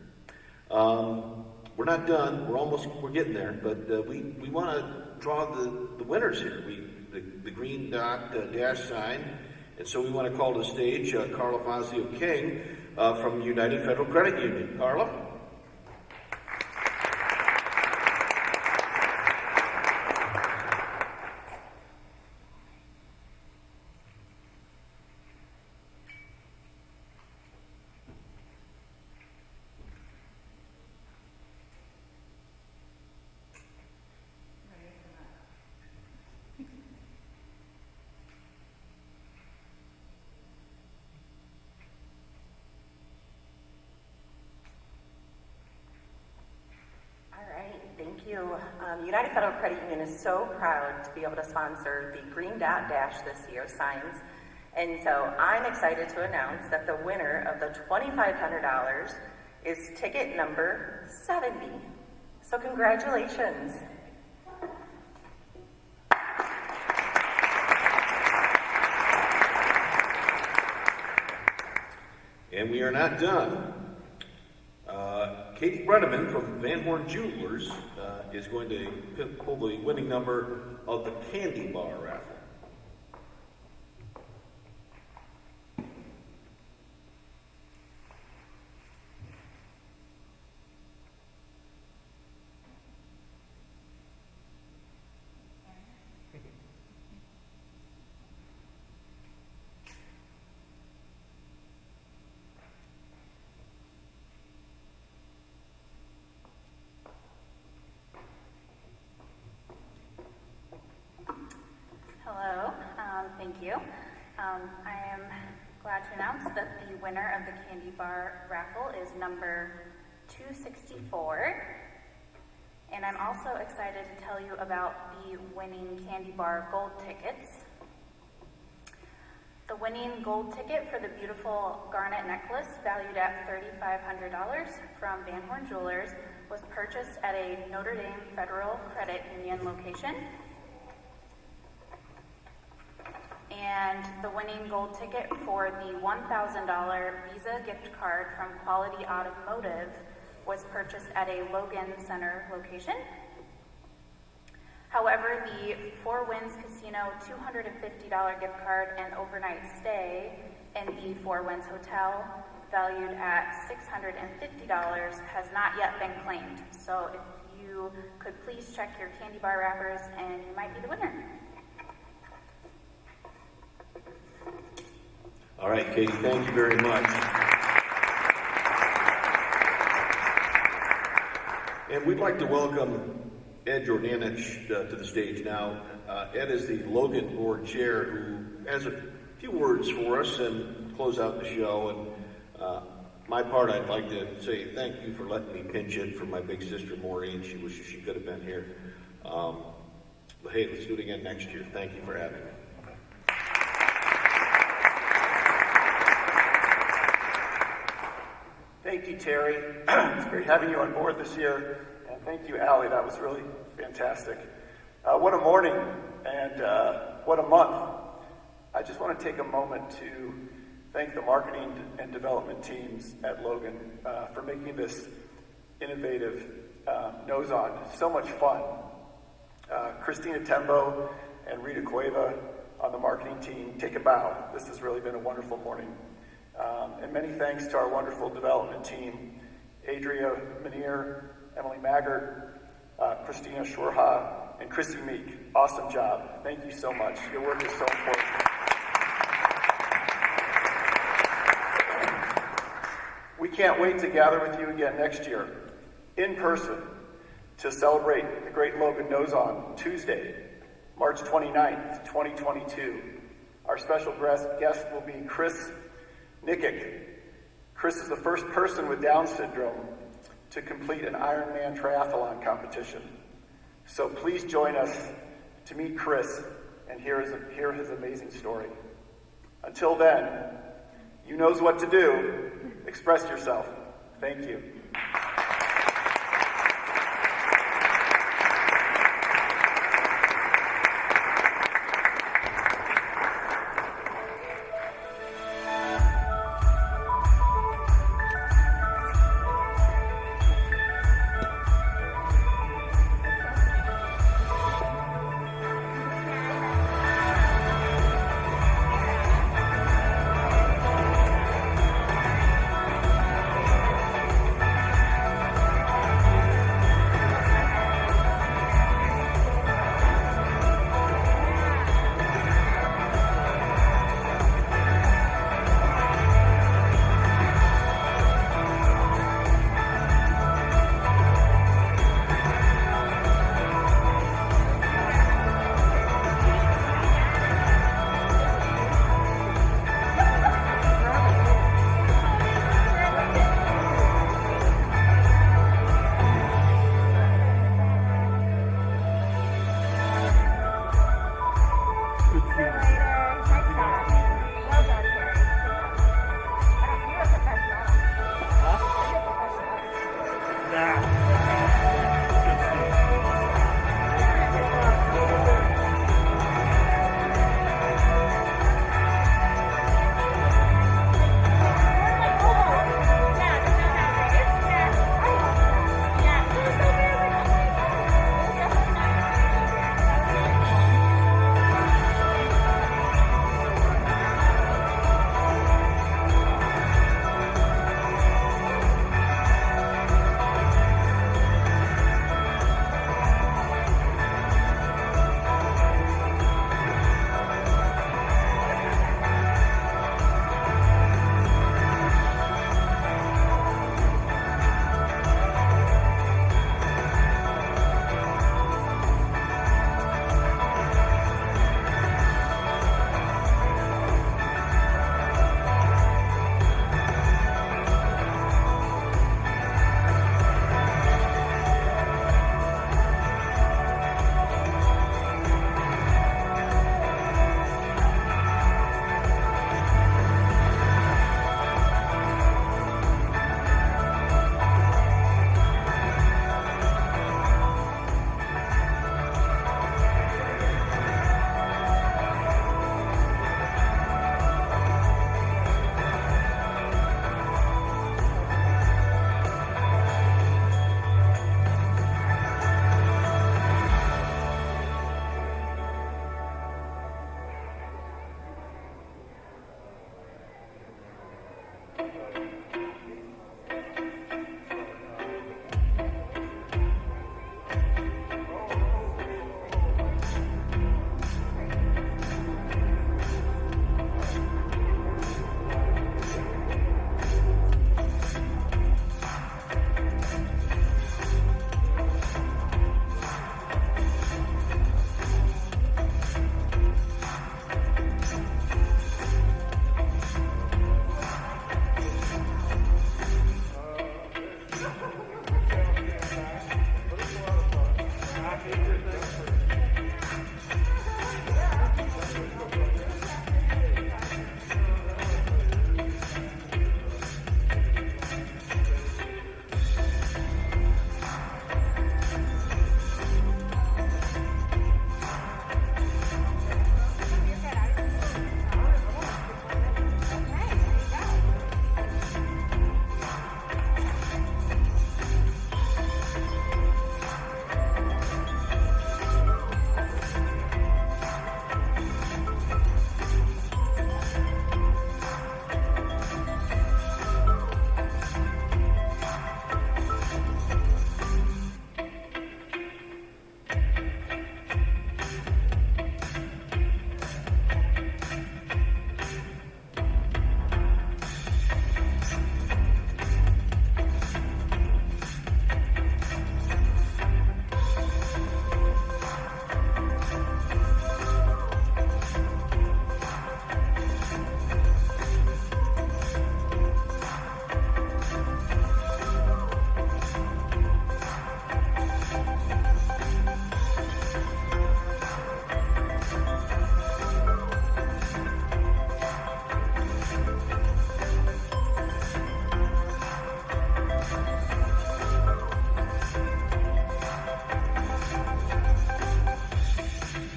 We're not done. We're getting there, but we want to draw the winners here. The green dot dash sign, and so we want to call to the stage Carla Fazio King from United Federal Credit Union. Carla. Thank you. United Federal Credit Union is so proud to be able to sponsor the Green Dot Dash this year, signs. And so I'm excited to announce that the winner of the $2,500 is ticket number 70. So congratulations. And we are not done. Katie Brenneman from Van Horn Jewelers is going to pull the winning number of the candy bar raffle. Thank you. I am glad to announce that the winner of the candy bar raffle is number 264. And I'm also excited to tell you about the winning candy bar gold tickets. The winning gold ticket for the beautiful garnet necklace, valued at $3,500 from Van Horn Jewelers, was purchased at a Notre Dame Federal Credit Union location. And the winning gold ticket for the $1,000 Visa gift card from Quality Automotive was purchased at a Logan Center location. However, the Four Winds Casino $250 gift card and overnight stay in the Four Winds Hotel valued at $650, has not yet been claimed. So if you could please check your candy bar wrappers, and you might be the winner. All right, Katie, thank you very much. And we'd like to welcome Ed Jordanich to the stage now. Ed is the Logan Board Chair who has a few words for us and close out the show. And my part, I'd like to say thank you for letting me pinch it for my big sister Maureen. She wishes she could have been here. But hey, let's do it again next year. Thank you for having me. Thank you, Terry. It's great having you on board this year. And thank you, Allie. That was really fantastic. What a morning and what a month. I just want to take a moment to thank the marketing and development teams at Logan for making this innovative nose-on so much fun. Christina Tembo and Rita Cueva on the marketing team, take a bow. This has really been a wonderful morning. And many thanks to our wonderful development team, Adria Manier, Emily Maggart, Christina Shurha, and Christy Meek. Awesome job. Thank you so much. Your work is so important. We can't wait to gather with you again next year, in person, to celebrate the Great Logan Nose-On Tuesday, March 29th, 2022. Our special guest will be Chris Nickick. Chris is the first person with Down syndrome to complete an Ironman triathlon competition. So please join us to meet Chris and hear his amazing story. Until then, you knows what to do. Express yourself. Thank you.